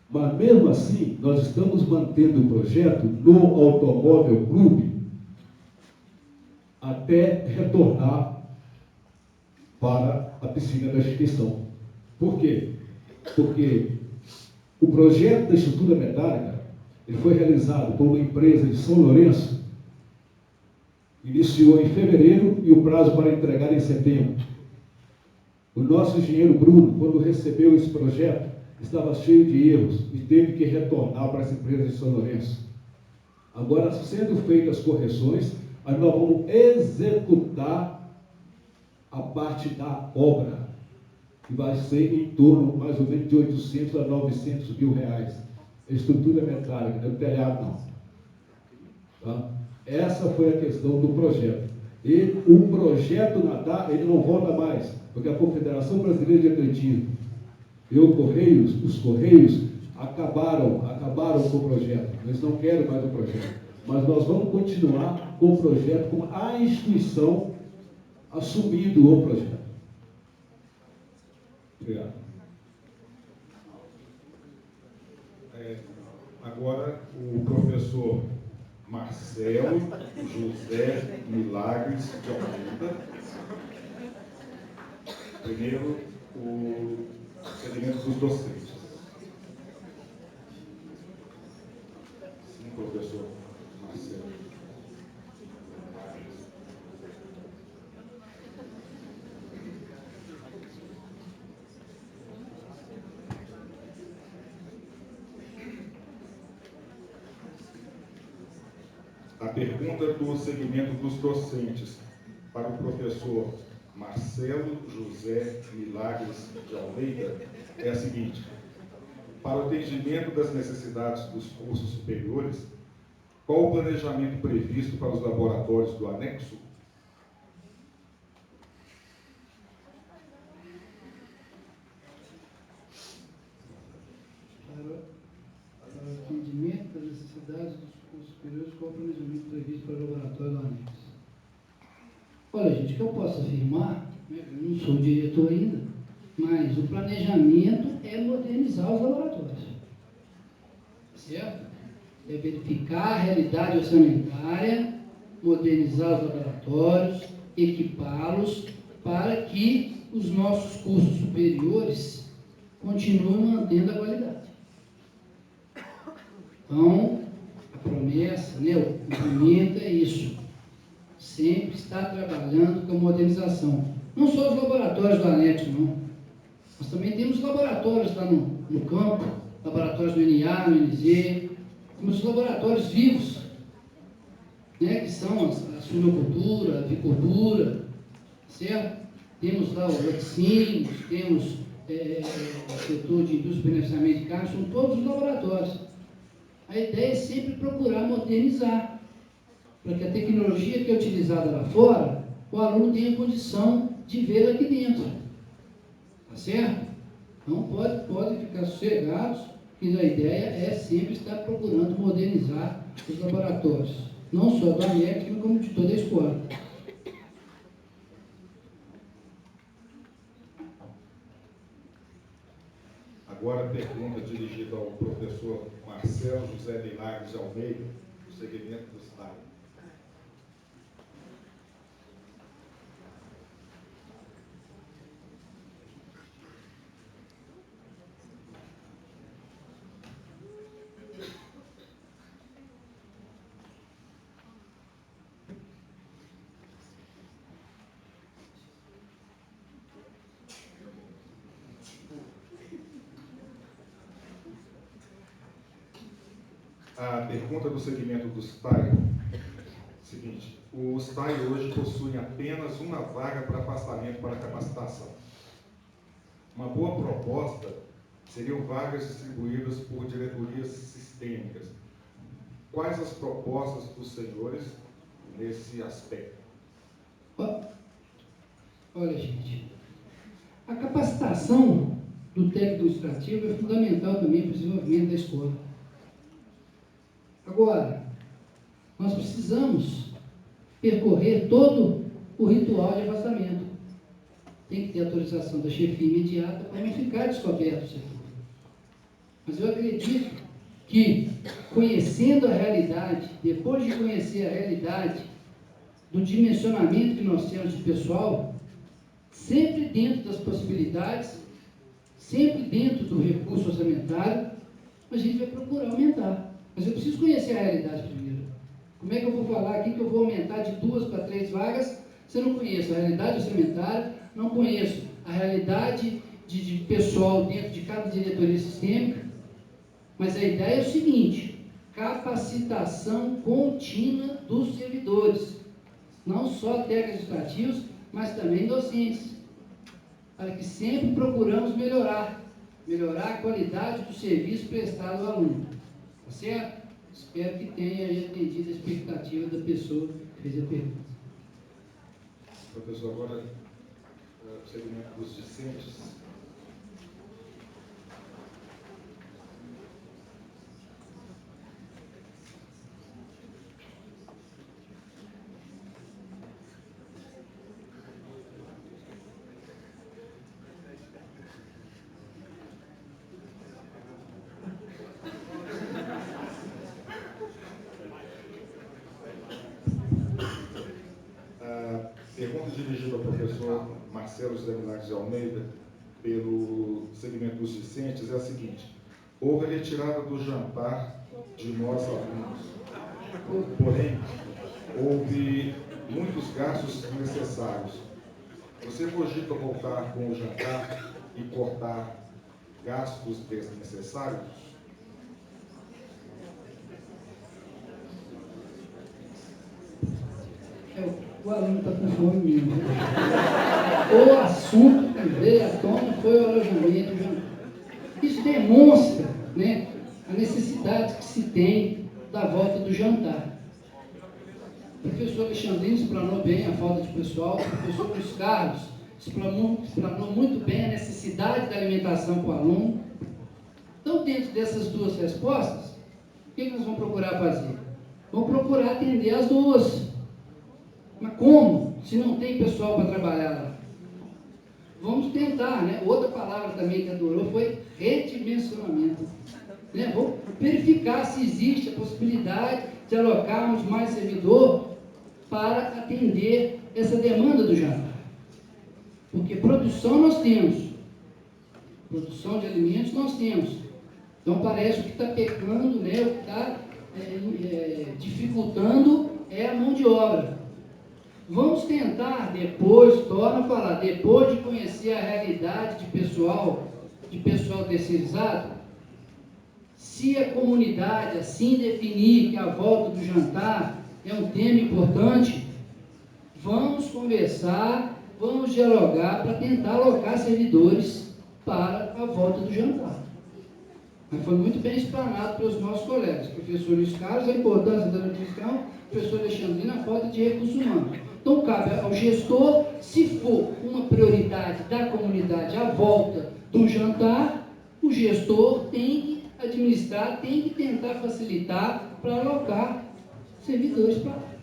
Speaker 5: Mas, mesmo assim, nós estamos mantendo o projeto no Automóvel Clube até retornar para a piscina da instituição. Por quê? Porque o projeto da estrutura metálica ele foi realizado por uma empresa de São Lourenço, iniciou em fevereiro e o prazo para entregar em setembro. O nosso engenheiro Bruno, quando recebeu esse projeto, estava cheio de erros e teve que retornar para essa empresa de São Lourenço. Agora, sendo feitas as correções, nós vamos executar a parte da obra, que vai ser em torno, mais ou menos, de 800 a 900 mil reais. A estrutura metálica, não é o telhado, não. Tá? Essa foi a questão do projeto. E o projeto Nadar, ele não volta mais, porque a Confederação Brasileira de Atletismo e os Correios acabaram com o projeto. Eles não querem mais o projeto. Mas nós vamos continuar com o projeto, com a instituição assumindo o projeto. Obrigado.
Speaker 7: Agora, o professor Marcelo José Milagres de Almeida. Primeiro, o segmento dos docentes. Sim, professor Marcelo. A pergunta do segmento dos docentes para o professor Marcelo José Milagres de Almeida é a seguinte: para o atendimento das necessidades dos cursos superiores, qual o planejamento previsto para os laboratórios do anexo?
Speaker 6: Para o atendimento das necessidades dos cursos superiores, qual o planejamento previsto para o laboratório do anexo? Olha, gente, o que eu posso afirmar, né, eu não sou diretor ainda, mas o planejamento é modernizar os laboratórios. Certo? É verificar a realidade orçamentária, modernizar os laboratórios, equipá-los, para que os nossos cursos superiores continuem mantendo a qualidade. Então, a promessa, né, o cumprimento é isso. Sempre está trabalhando com a modernização. Não só os laboratórios do anexo, não. Nós também temos laboratórios lá no campo, laboratórios do NA, no NZ, temos os laboratórios vivos, né, que são a suinocultura, a avicultura, certo? Temos lá os laticínios, temos o setor de indústria e beneficiamento de carne, são todos os laboratórios. A ideia é sempre procurar modernizar, para que a tecnologia que é utilizada lá fora, o aluno tenha condição de ver aqui dentro. Tá certo? Então, pode ficar sossegados, que a ideia é sempre estar procurando modernizar os laboratórios, não só do ANEC, mas como de toda a escola.
Speaker 7: Agora a pergunta dirigida ao professor Marcelo José Milagres de Almeida, do segmento do Estado. A pergunta do segmento do STAI é o seguinte: o STAI hoje possui apenas uma vaga para afastamento para capacitação. Uma boa proposta seriam vagas distribuídas por diretorias sistêmicas. Quais as propostas dos senhores nesse aspecto?
Speaker 6: Olha, gente, a capacitação do técnico administrativo é fundamental também para o desenvolvimento da escola. Agora, nós precisamos percorrer todo o ritual de afastamento. Tem que ter autorização da chefia imediata para não ficar descoberto o setor. Mas eu acredito que, conhecendo a realidade, depois de conhecer a realidade do dimensionamento que nós temos de pessoal, sempre dentro das possibilidades, sempre dentro do recurso orçamentário, a gente vai procurar aumentar. Mas eu preciso conhecer a realidade primeiro. Como é que eu vou falar aqui que eu vou aumentar de 2 para 3 vagas se eu não conheço a realidade orçamentária, não conheço a realidade de pessoal dentro de cada diretoria sistêmica? Mas a ideia é o seguinte: capacitação contínua dos servidores, não só técnicos administrativos, mas também docentes, para que sempre procuramos melhorar a qualidade do serviço prestado ao aluno. Tá certo? Espero que tenha aí atendido a expectativa da pessoa que fez a pergunta.
Speaker 7: Professor, agora o segmento dos discentes. Pergunta dirigida ao professor Marcelo José Milagres de Almeida, pelo segmento dos discentes, é a seguinte: houve a retirada do jantar de nós alunos, porém, houve muitos gastos desnecessários. Você cogita voltar com o jantar e cortar gastos desnecessários?
Speaker 6: O aluno está com fome mesmo. O assunto que veio à tona foi o alojamento. Isso demonstra, né, a necessidade que se tem da volta do jantar. O professor Alexandrino explanou bem a falta de pessoal, o professor Luiz Carlos explanou muito bem a necessidade da alimentação para o aluno. Então, dentro dessas duas respostas, o que nós vamos procurar fazer? Vamos procurar atender as duas. Mas como? Se não tem pessoal para trabalhar lá? Vamos tentar, né? Outra palavra também que adorou foi redimensionamento. Né? Vamos verificar se existe a possibilidade de alocarmos mais servidor para atender essa demanda do jantar. Porque produção nós temos, produção de alimentos nós temos. Então parece que o que está pecando, né? O que está dificultando é a mão de obra. Vamos tentar depois, torno a falar, depois de conhecer a realidade de pessoal terceirizado, se a comunidade assim definir que a volta do jantar é um tema importante, vamos conversar, vamos dialogar para tentar alocar servidores para a volta do jantar. Mas foi muito bem explanado pelos nossos colegas, professor Luiz Carlos, a importância da nutrição, professor Alexandrino, a falta de recursos humanos. Então, cabe ao gestor, se for uma prioridade da comunidade a volta do jantar, o gestor tem que administrar, tem que tentar facilitar para alocar servidores para lá.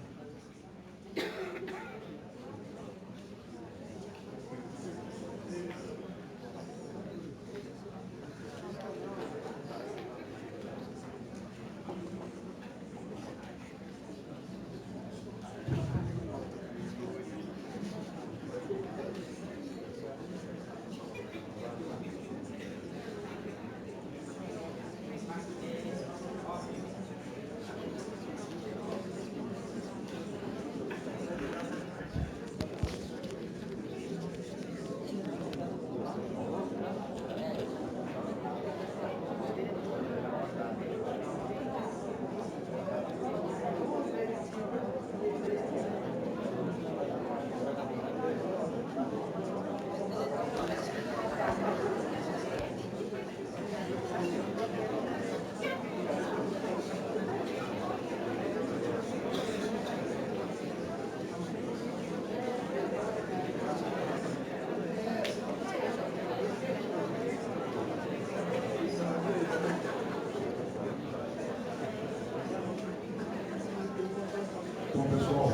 Speaker 7: Bom, pessoal,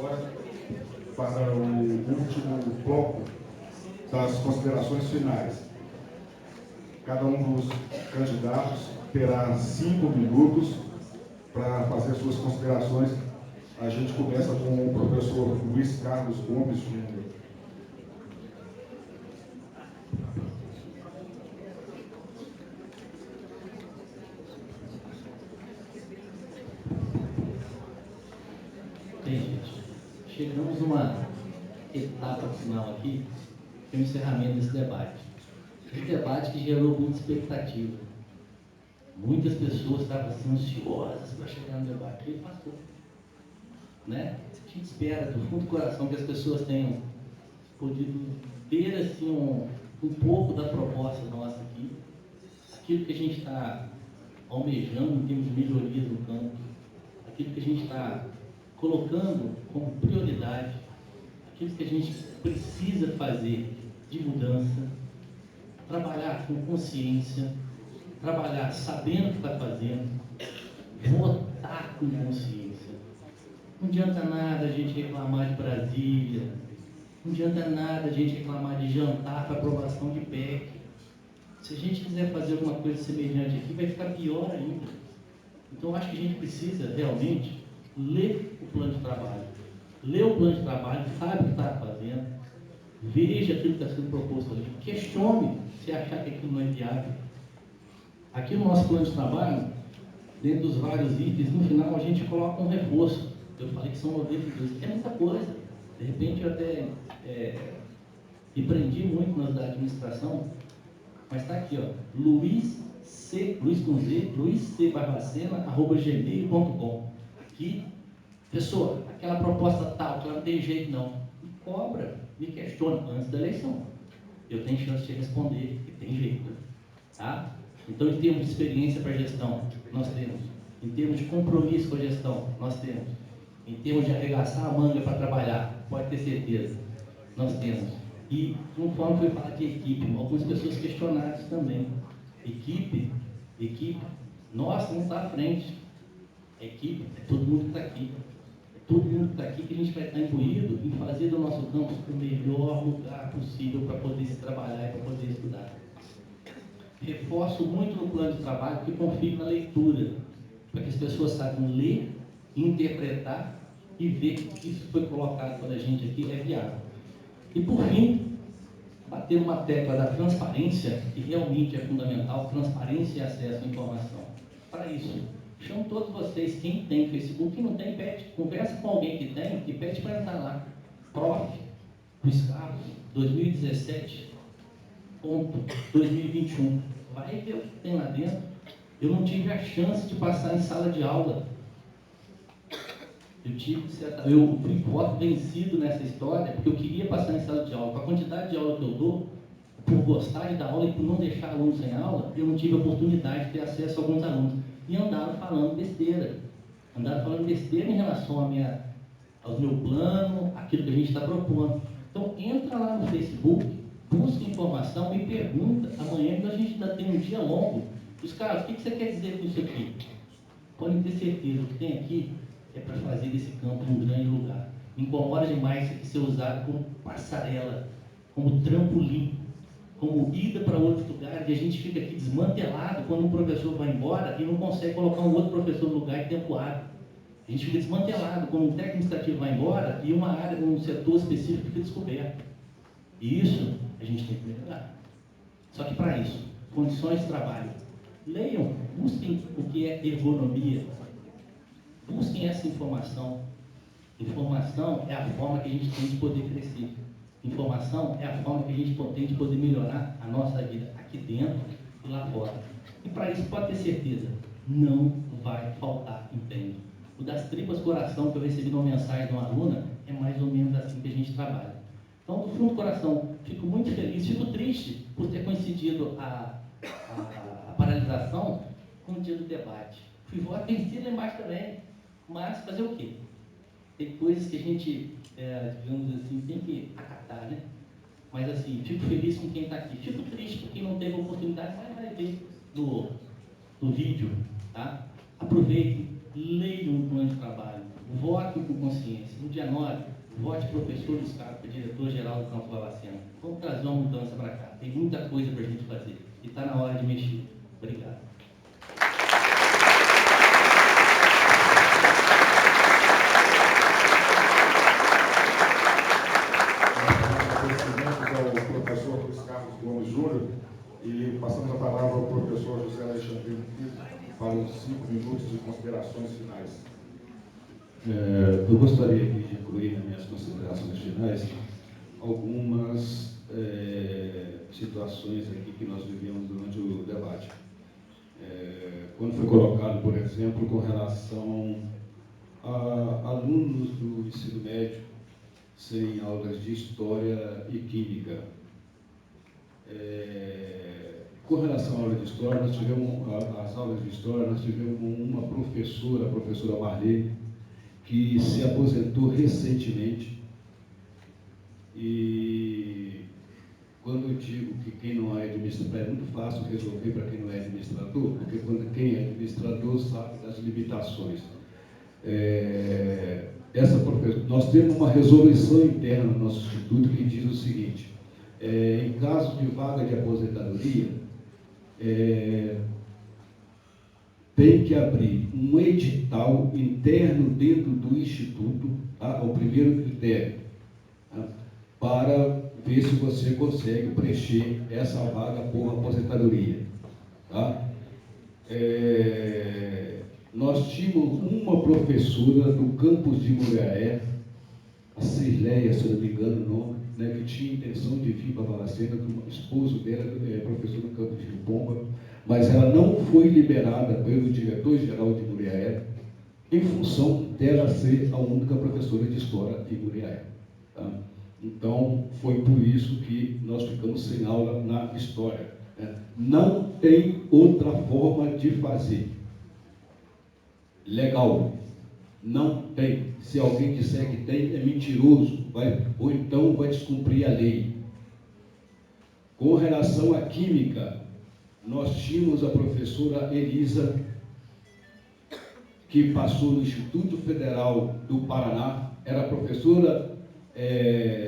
Speaker 7: agora para o último bloco das considerações finais. Cada um dos candidatos terá 5 minutos para fazer suas considerações. A gente começa com o professor Luiz Carlos Gomes Júnior.
Speaker 4: Bem, gente, chegamos numa etapa final aqui, que é o encerramento desse debate. Um debate que gerou muita expectativa. Muitas pessoas estavam assim, ansiosas para chegar no debate. E ele passou. Né? A gente espera do fundo do coração que as pessoas tenham podido ver assim, um pouco da proposta nossa aqui, aquilo que a gente está almejando em termos de melhorias no campo, aquilo que a gente está colocando como prioridade, aquilo que a gente precisa fazer de mudança, trabalhar com consciência, trabalhar sabendo o que está fazendo, votar com consciência. Não adianta nada a gente reclamar de Brasília, não adianta nada a gente reclamar de jantar para aprovação de PEC. Se a gente quiser fazer alguma coisa semelhante aqui, vai ficar pior ainda. Então, eu acho que a gente precisa realmente ler o plano de trabalho. Ler o plano de trabalho, sabe o que está fazendo, veja aquilo que está sendo proposto ali, questione se achar que aquilo não é viável. Aqui no nosso plano de trabalho, dentro dos vários itens, no final a gente coloca um reforço. Eu falei que são 92, é muita coisa. De repente eu até me prendi muito nas da administração, mas está aqui, ó, Luiz com Z, luizcbarbacena@gmail.com. Aqui, pessoa, aquela proposta tal, que ela não tem jeito não, me cobra, me questiona antes da eleição. Eu tenho chance de responder, que tem jeito. Tá? Então, em termos de experiência para gestão, nós temos. Em termos de compromisso com a gestão, nós temos. Em termos de arregaçar a manga para trabalhar, pode ter certeza, nós temos. E, conforme foi falar de equipe, algumas pessoas questionaram isso também. Equipe, nossa, não está à frente. Equipe, é todo mundo que está aqui. É todo mundo que está aqui que a gente vai estar imbuído em fazer do nosso campus o melhor lugar possível para poder se trabalhar e para poder estudar. Reforço muito no plano de trabalho que confio na leitura, para que as pessoas saibam ler, interpretar e ver que isso foi colocado para a gente aqui é viável. E por fim, bater uma tecla da transparência, que realmente é fundamental, transparência e acesso à informação. Para isso, chamo todos vocês, quem tem Facebook, quem não tem, pede, conversa com alguém que tem e pede para entrar lá. Prof. Luiz Carlos, 2017.2021. Vai ver o que tem lá dentro. Eu não tive a chance de passar em sala de aula. Eu fui voto vencido nessa história, porque eu queria passar em sala de aula. Com a quantidade de aula que eu dou, por gostar de dar aula e por não deixar alunos sem aula, eu não tive a oportunidade de ter acesso a alguns alunos. E andaram falando besteira. Andaram falando besteira em relação ao meu plano, aquilo que a gente está propondo. Então, entra lá no Facebook, busca informação e pergunta. Amanhã a gente ainda tem um dia longo. Os caras, o que você quer dizer com isso aqui? Podem ter certeza, o que tem aqui é para fazer desse campo um grande lugar. Me incomoda demais isso aqui ser usado como passarela, como trampolim, como ida para outros lugares, e a gente fica aqui desmantelado quando um professor vai embora e não consegue colocar um outro professor no lugar em tempo hábil. A gente fica desmantelado quando um técnico administrativo vai embora e uma área, um setor específico fica descoberto. E isso a gente tem que melhorar. Só que para isso, condições de trabalho. Leiam, busquem o que é ergonomia. Busquem essa informação. Informação é a forma que a gente tem de poder crescer. Informação é a forma que a gente tem de poder melhorar a nossa vida aqui dentro e lá fora. E para isso, pode ter certeza, não vai faltar empenho. O das tripas coração que eu recebi numa mensagem de uma aluna é mais ou menos assim que a gente trabalha. Então, do fundo do coração, fico muito feliz, fico triste por ter coincidido a paralisação com o dia do debate. Fui voto vencido lá embaixo também, mas fazer o quê? Tem coisas que a gente, digamos assim, tem que acatar, né? Mas assim, fico feliz com quem está aqui. Fico triste por quem não teve a oportunidade, mas vai ver no vídeo, tá? Aproveitem, leiam o plano de trabalho, vote com consciência. No dia 9, vote professor Luiz Carlos, diretor-geral do Campo Barbacena. Vamos trazer uma mudança para cá. Tem muita coisa para a gente fazer. E está na hora de mexer. Obrigado.
Speaker 7: Agradecimentos ao professor Luiz Carlos Gomes Júnior e passamos a palavra ao professor José Alexandre Filho para os 5 minutos de considerações finais.
Speaker 5: Eu gostaria aqui de incluir nas minhas considerações finais algumas situações aqui que nós vivemos durante o debate. Quando foi colocado, por exemplo, com relação a alunos do ensino médio sem aulas de história e química. Com relação à aula de história, nós tivemos as aulas de história, nós tivemos uma professora, a professora Marlene, que se aposentou recentemente. E quando eu digo que quem não é administrador, é muito fácil resolver para quem não é administrador, porque quando quem é administrador sabe das limitações. Nós temos uma resolução interna no nosso instituto que diz o seguinte: em caso de vaga de aposentadoria, tem que abrir um edital interno dentro do instituto, tá? O primeiro critério, tá? Para ver se você consegue preencher essa vaga por aposentadoria, tá? Nós tínhamos uma professora do campus de Muriaé, a Cirleia, se eu não me engano o nome, né, que tinha intenção de vir para Barbacena, o esposo dela é professor no campus de Pomba, mas ela não foi liberada pelo diretor-geral de Muriaé, em função dela ser a única professora de história de Muriaé. Tá? Então, foi por isso que nós ficamos sem aula na história. Né? Não tem outra forma de fazer. Legal. Não tem. Se alguém disser que tem, é mentiroso. Ou então vai descumprir a lei. Com relação à química, nós tínhamos a professora Elisa, que passou no Instituto Federal do Paraná, era professora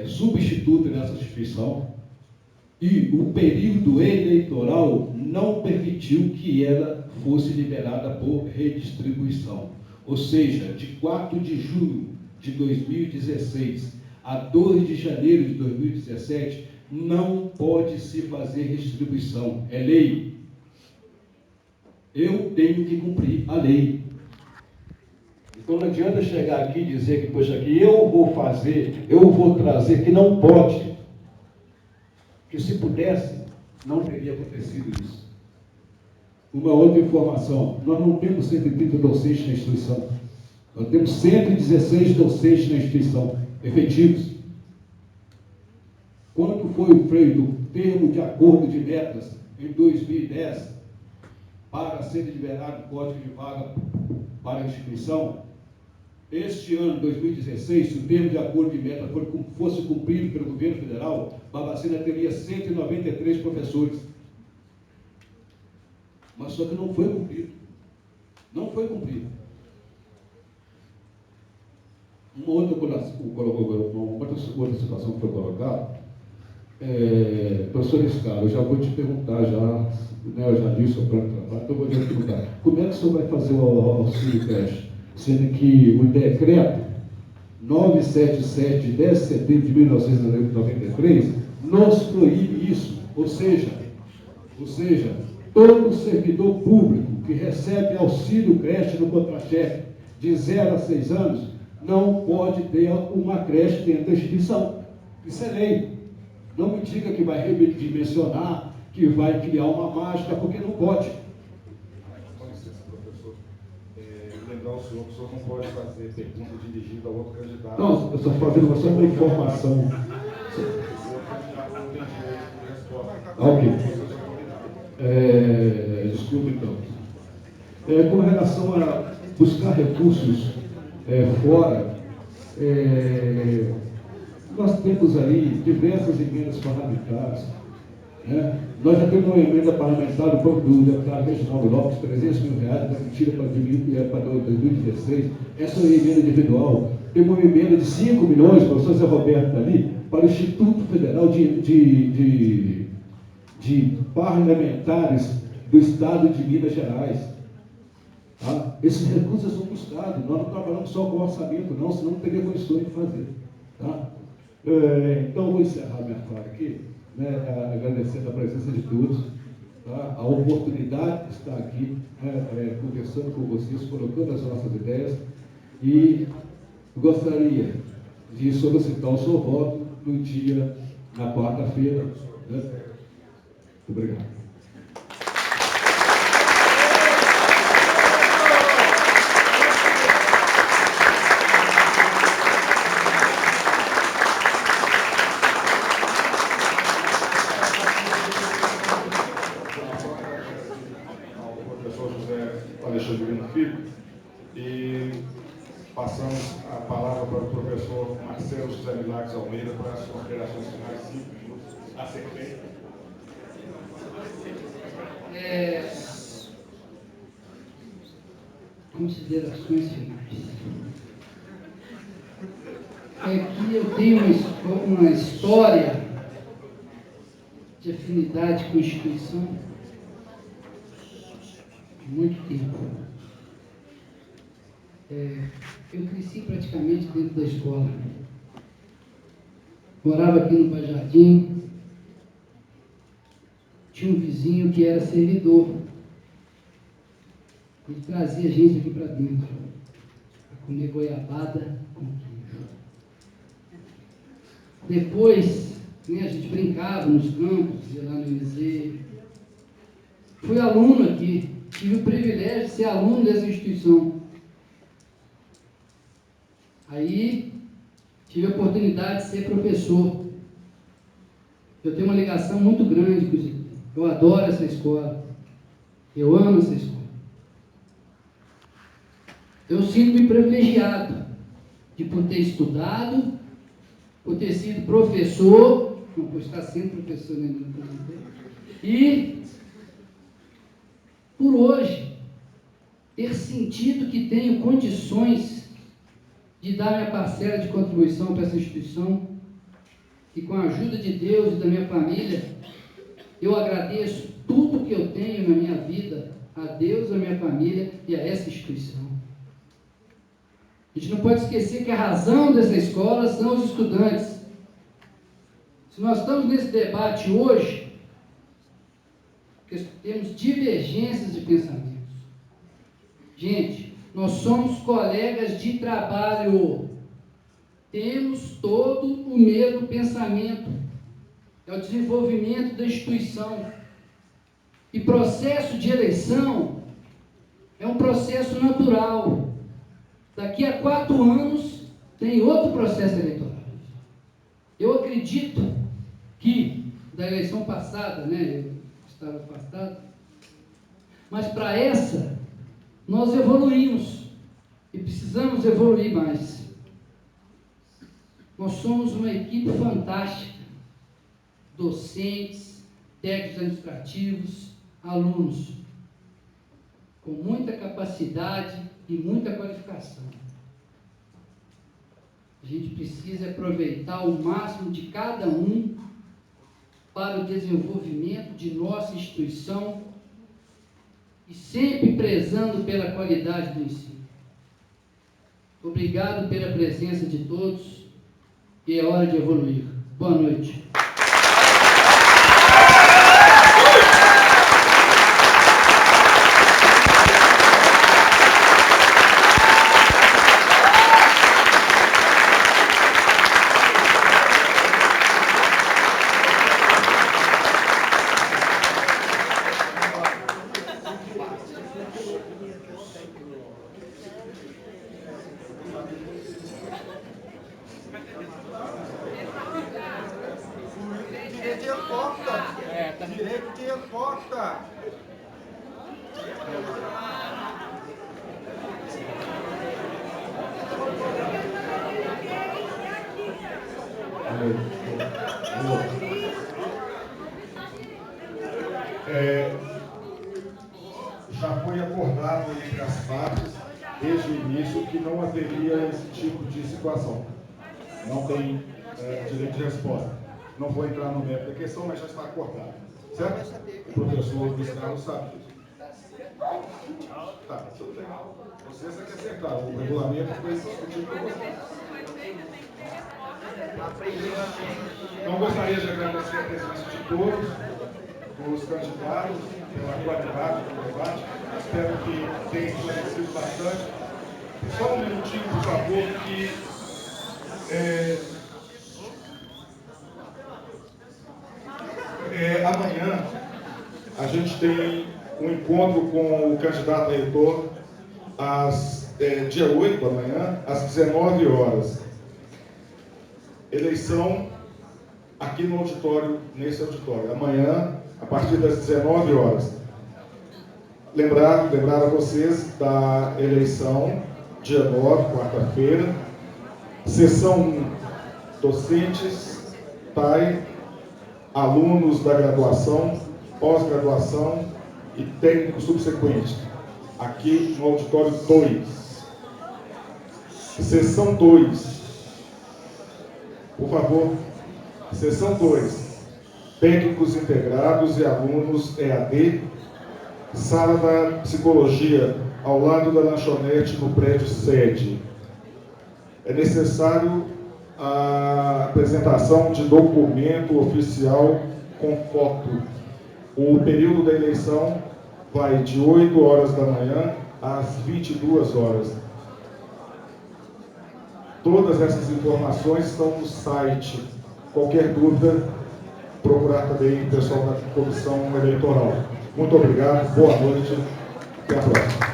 Speaker 5: substituta nessa instituição, e o período eleitoral não permitiu que ela fosse liberada por redistribuição. Ou seja, de 4 de julho de 2016 a 2 de janeiro de 2017, não pode se fazer redistribuição. É lei. Eu tenho que cumprir a lei. Então não adianta chegar aqui e dizer que, poxa, que eu vou fazer, eu vou trazer, que não pode. Que se pudesse, não teria acontecido isso. Uma outra informação, nós não temos 130 docentes na instituição. Nós temos 116 docentes na instituição, efetivos. Quando foi o freio do termo de acordo de metas em 2010, para ser liberado o código de vaga para a instituição, este ano, 2016, se o termo de acordo de meta fosse cumprido pelo governo federal, Barbacena teria 193 professores. Mas só que não foi cumprido. Não foi cumprido. Uma outra situação que foi colocada, professor Escala, eu já vou te perguntar, né, eu já disse o plano de trabalho, então eu vou te perguntar, como é que o senhor vai fazer o auxílio creche? Sendo que o decreto 977, de 10 de setembro de 1993, nos proíbe isso. Ou seja, todo servidor público que recebe auxílio creche no contra-cheque de 0 a 6 anos não pode ter uma creche dentro da instituição. Isso é lei. Não me diga que vai redimensionar, que vai criar uma mágica, porque não pode.
Speaker 7: Com licença, professor. Lembrar o senhor que o senhor não pode fazer pergunta dirigida ao outro candidato.
Speaker 5: Não, eu estou fazendo só uma informação.
Speaker 7: O outro candidato não tem direito de resposta.
Speaker 5: Ok. Desculpa, então. Com relação a buscar recursos fora, nós temos aí diversas emendas parlamentares Né? Nós já temos uma emenda parlamentar do deputado Reginaldo Lopes, R$300 mil, transmitida para 2016. Essa é uma emenda individual. Tem uma emenda de 5 milhões, o professor Zé Roberto ali, para o Instituto Federal de Parlamentares do Estado de Minas Gerais. Tá? Esses recursos são do Estado, nós não trabalhamos só com orçamento, não, senão não teria condições de fazer. Tá? Então, eu vou encerrar minha fala aqui, né, agradecendo a presença de todos, tá? A oportunidade de estar aqui, conversando com vocês, colocando as nossas ideias, e gostaria de solicitar o seu voto no dia, na quarta-feira. Né? Muito obrigado.
Speaker 7: E passamos a palavra para o professor Marcelo José Milagres Almeida para as considerações finais, 5 minutos, a sequência.
Speaker 6: Considerações finais. Aqui eu tenho uma história de afinidade com a instituição de muito tempo. Eu cresci praticamente dentro da escola. Morava aqui no Pai Jardim. Tinha um vizinho que era servidor. Ele trazia gente aqui para dentro, para comer goiabada com queijo. Depois, né, a gente brincava nos campos, ia lá no INZ. Fui aluno aqui, tive o privilégio de ser aluno dessa instituição. Aí, tive a oportunidade de ser professor. Eu tenho uma ligação muito grande com isso. Eu adoro essa escola. Eu amo essa escola. Eu sinto-me privilegiado de por ter estudado, por ter sido professor, não por estar sendo professor ainda, e por hoje ter sentido que tenho condições de dar minha parcela de contribuição para essa instituição, e com a ajuda de Deus e da minha família, eu agradeço tudo que eu tenho na minha vida a Deus, a minha família e a essa instituição. A gente não pode esquecer que a razão dessa escola são os estudantes. Se nós estamos nesse debate hoje, porque temos divergências de pensamentos. Gente, nós somos colegas de trabalho. Temos todo o mesmo pensamento. É o desenvolvimento da instituição. E processo de eleição é um processo natural. Daqui a 4 anos tem outro processo eleitoral. Eu acredito que da eleição passada, né, eu estava afastado, mas para essa nós evoluímos e precisamos evoluir mais. Nós somos uma equipe fantástica, docentes, técnicos administrativos, alunos, com muita capacidade e muita qualificação. A gente precisa aproveitar o máximo de cada um para o desenvolvimento de nossa instituição e sempre prezando pela qualidade do ensino. Obrigado pela presença de todos e é hora de evoluir. Boa noite.
Speaker 7: acordado entre as partes, desde o início, que não haveria esse tipo de situação. Não tem direito de resposta. Não vou entrar no mérito da questão, mas já está acordado. Certo? O professor Luiz Carlos sabe disso. Tá, tudo bem. Vocês é que acertaram. O regulamento foi discutido com vocês. Então, gostaria de agradecer a presença de todos os candidatos pela qualidade do debate. Espero que tenha esclarecido bastante. Só um minutinho, por favor, que amanhã a gente tem um encontro com o candidato a reitor dia 8 amanhã, às 19 horas. Eleição aqui no auditório, nesse auditório. Amanhã, a partir das 19 horas. Lembrar a vocês da eleição, dia 9, quarta-feira. Sessão 1, docentes, TAI, alunos da graduação, pós-graduação e técnico subsequente. Aqui no auditório 2. Sessão 2. Por favor, sessão 2. Técnicos integrados e alunos EAD, sala da psicologia, ao lado da lanchonete no prédio sede. É necessário a apresentação de documento oficial com foto. O período da eleição vai de 8 horas da manhã às 22 horas. Todas essas informações estão no site. Qualquer dúvida, procurar também o pessoal da comissão eleitoral. Muito obrigado, boa noite, até a próxima.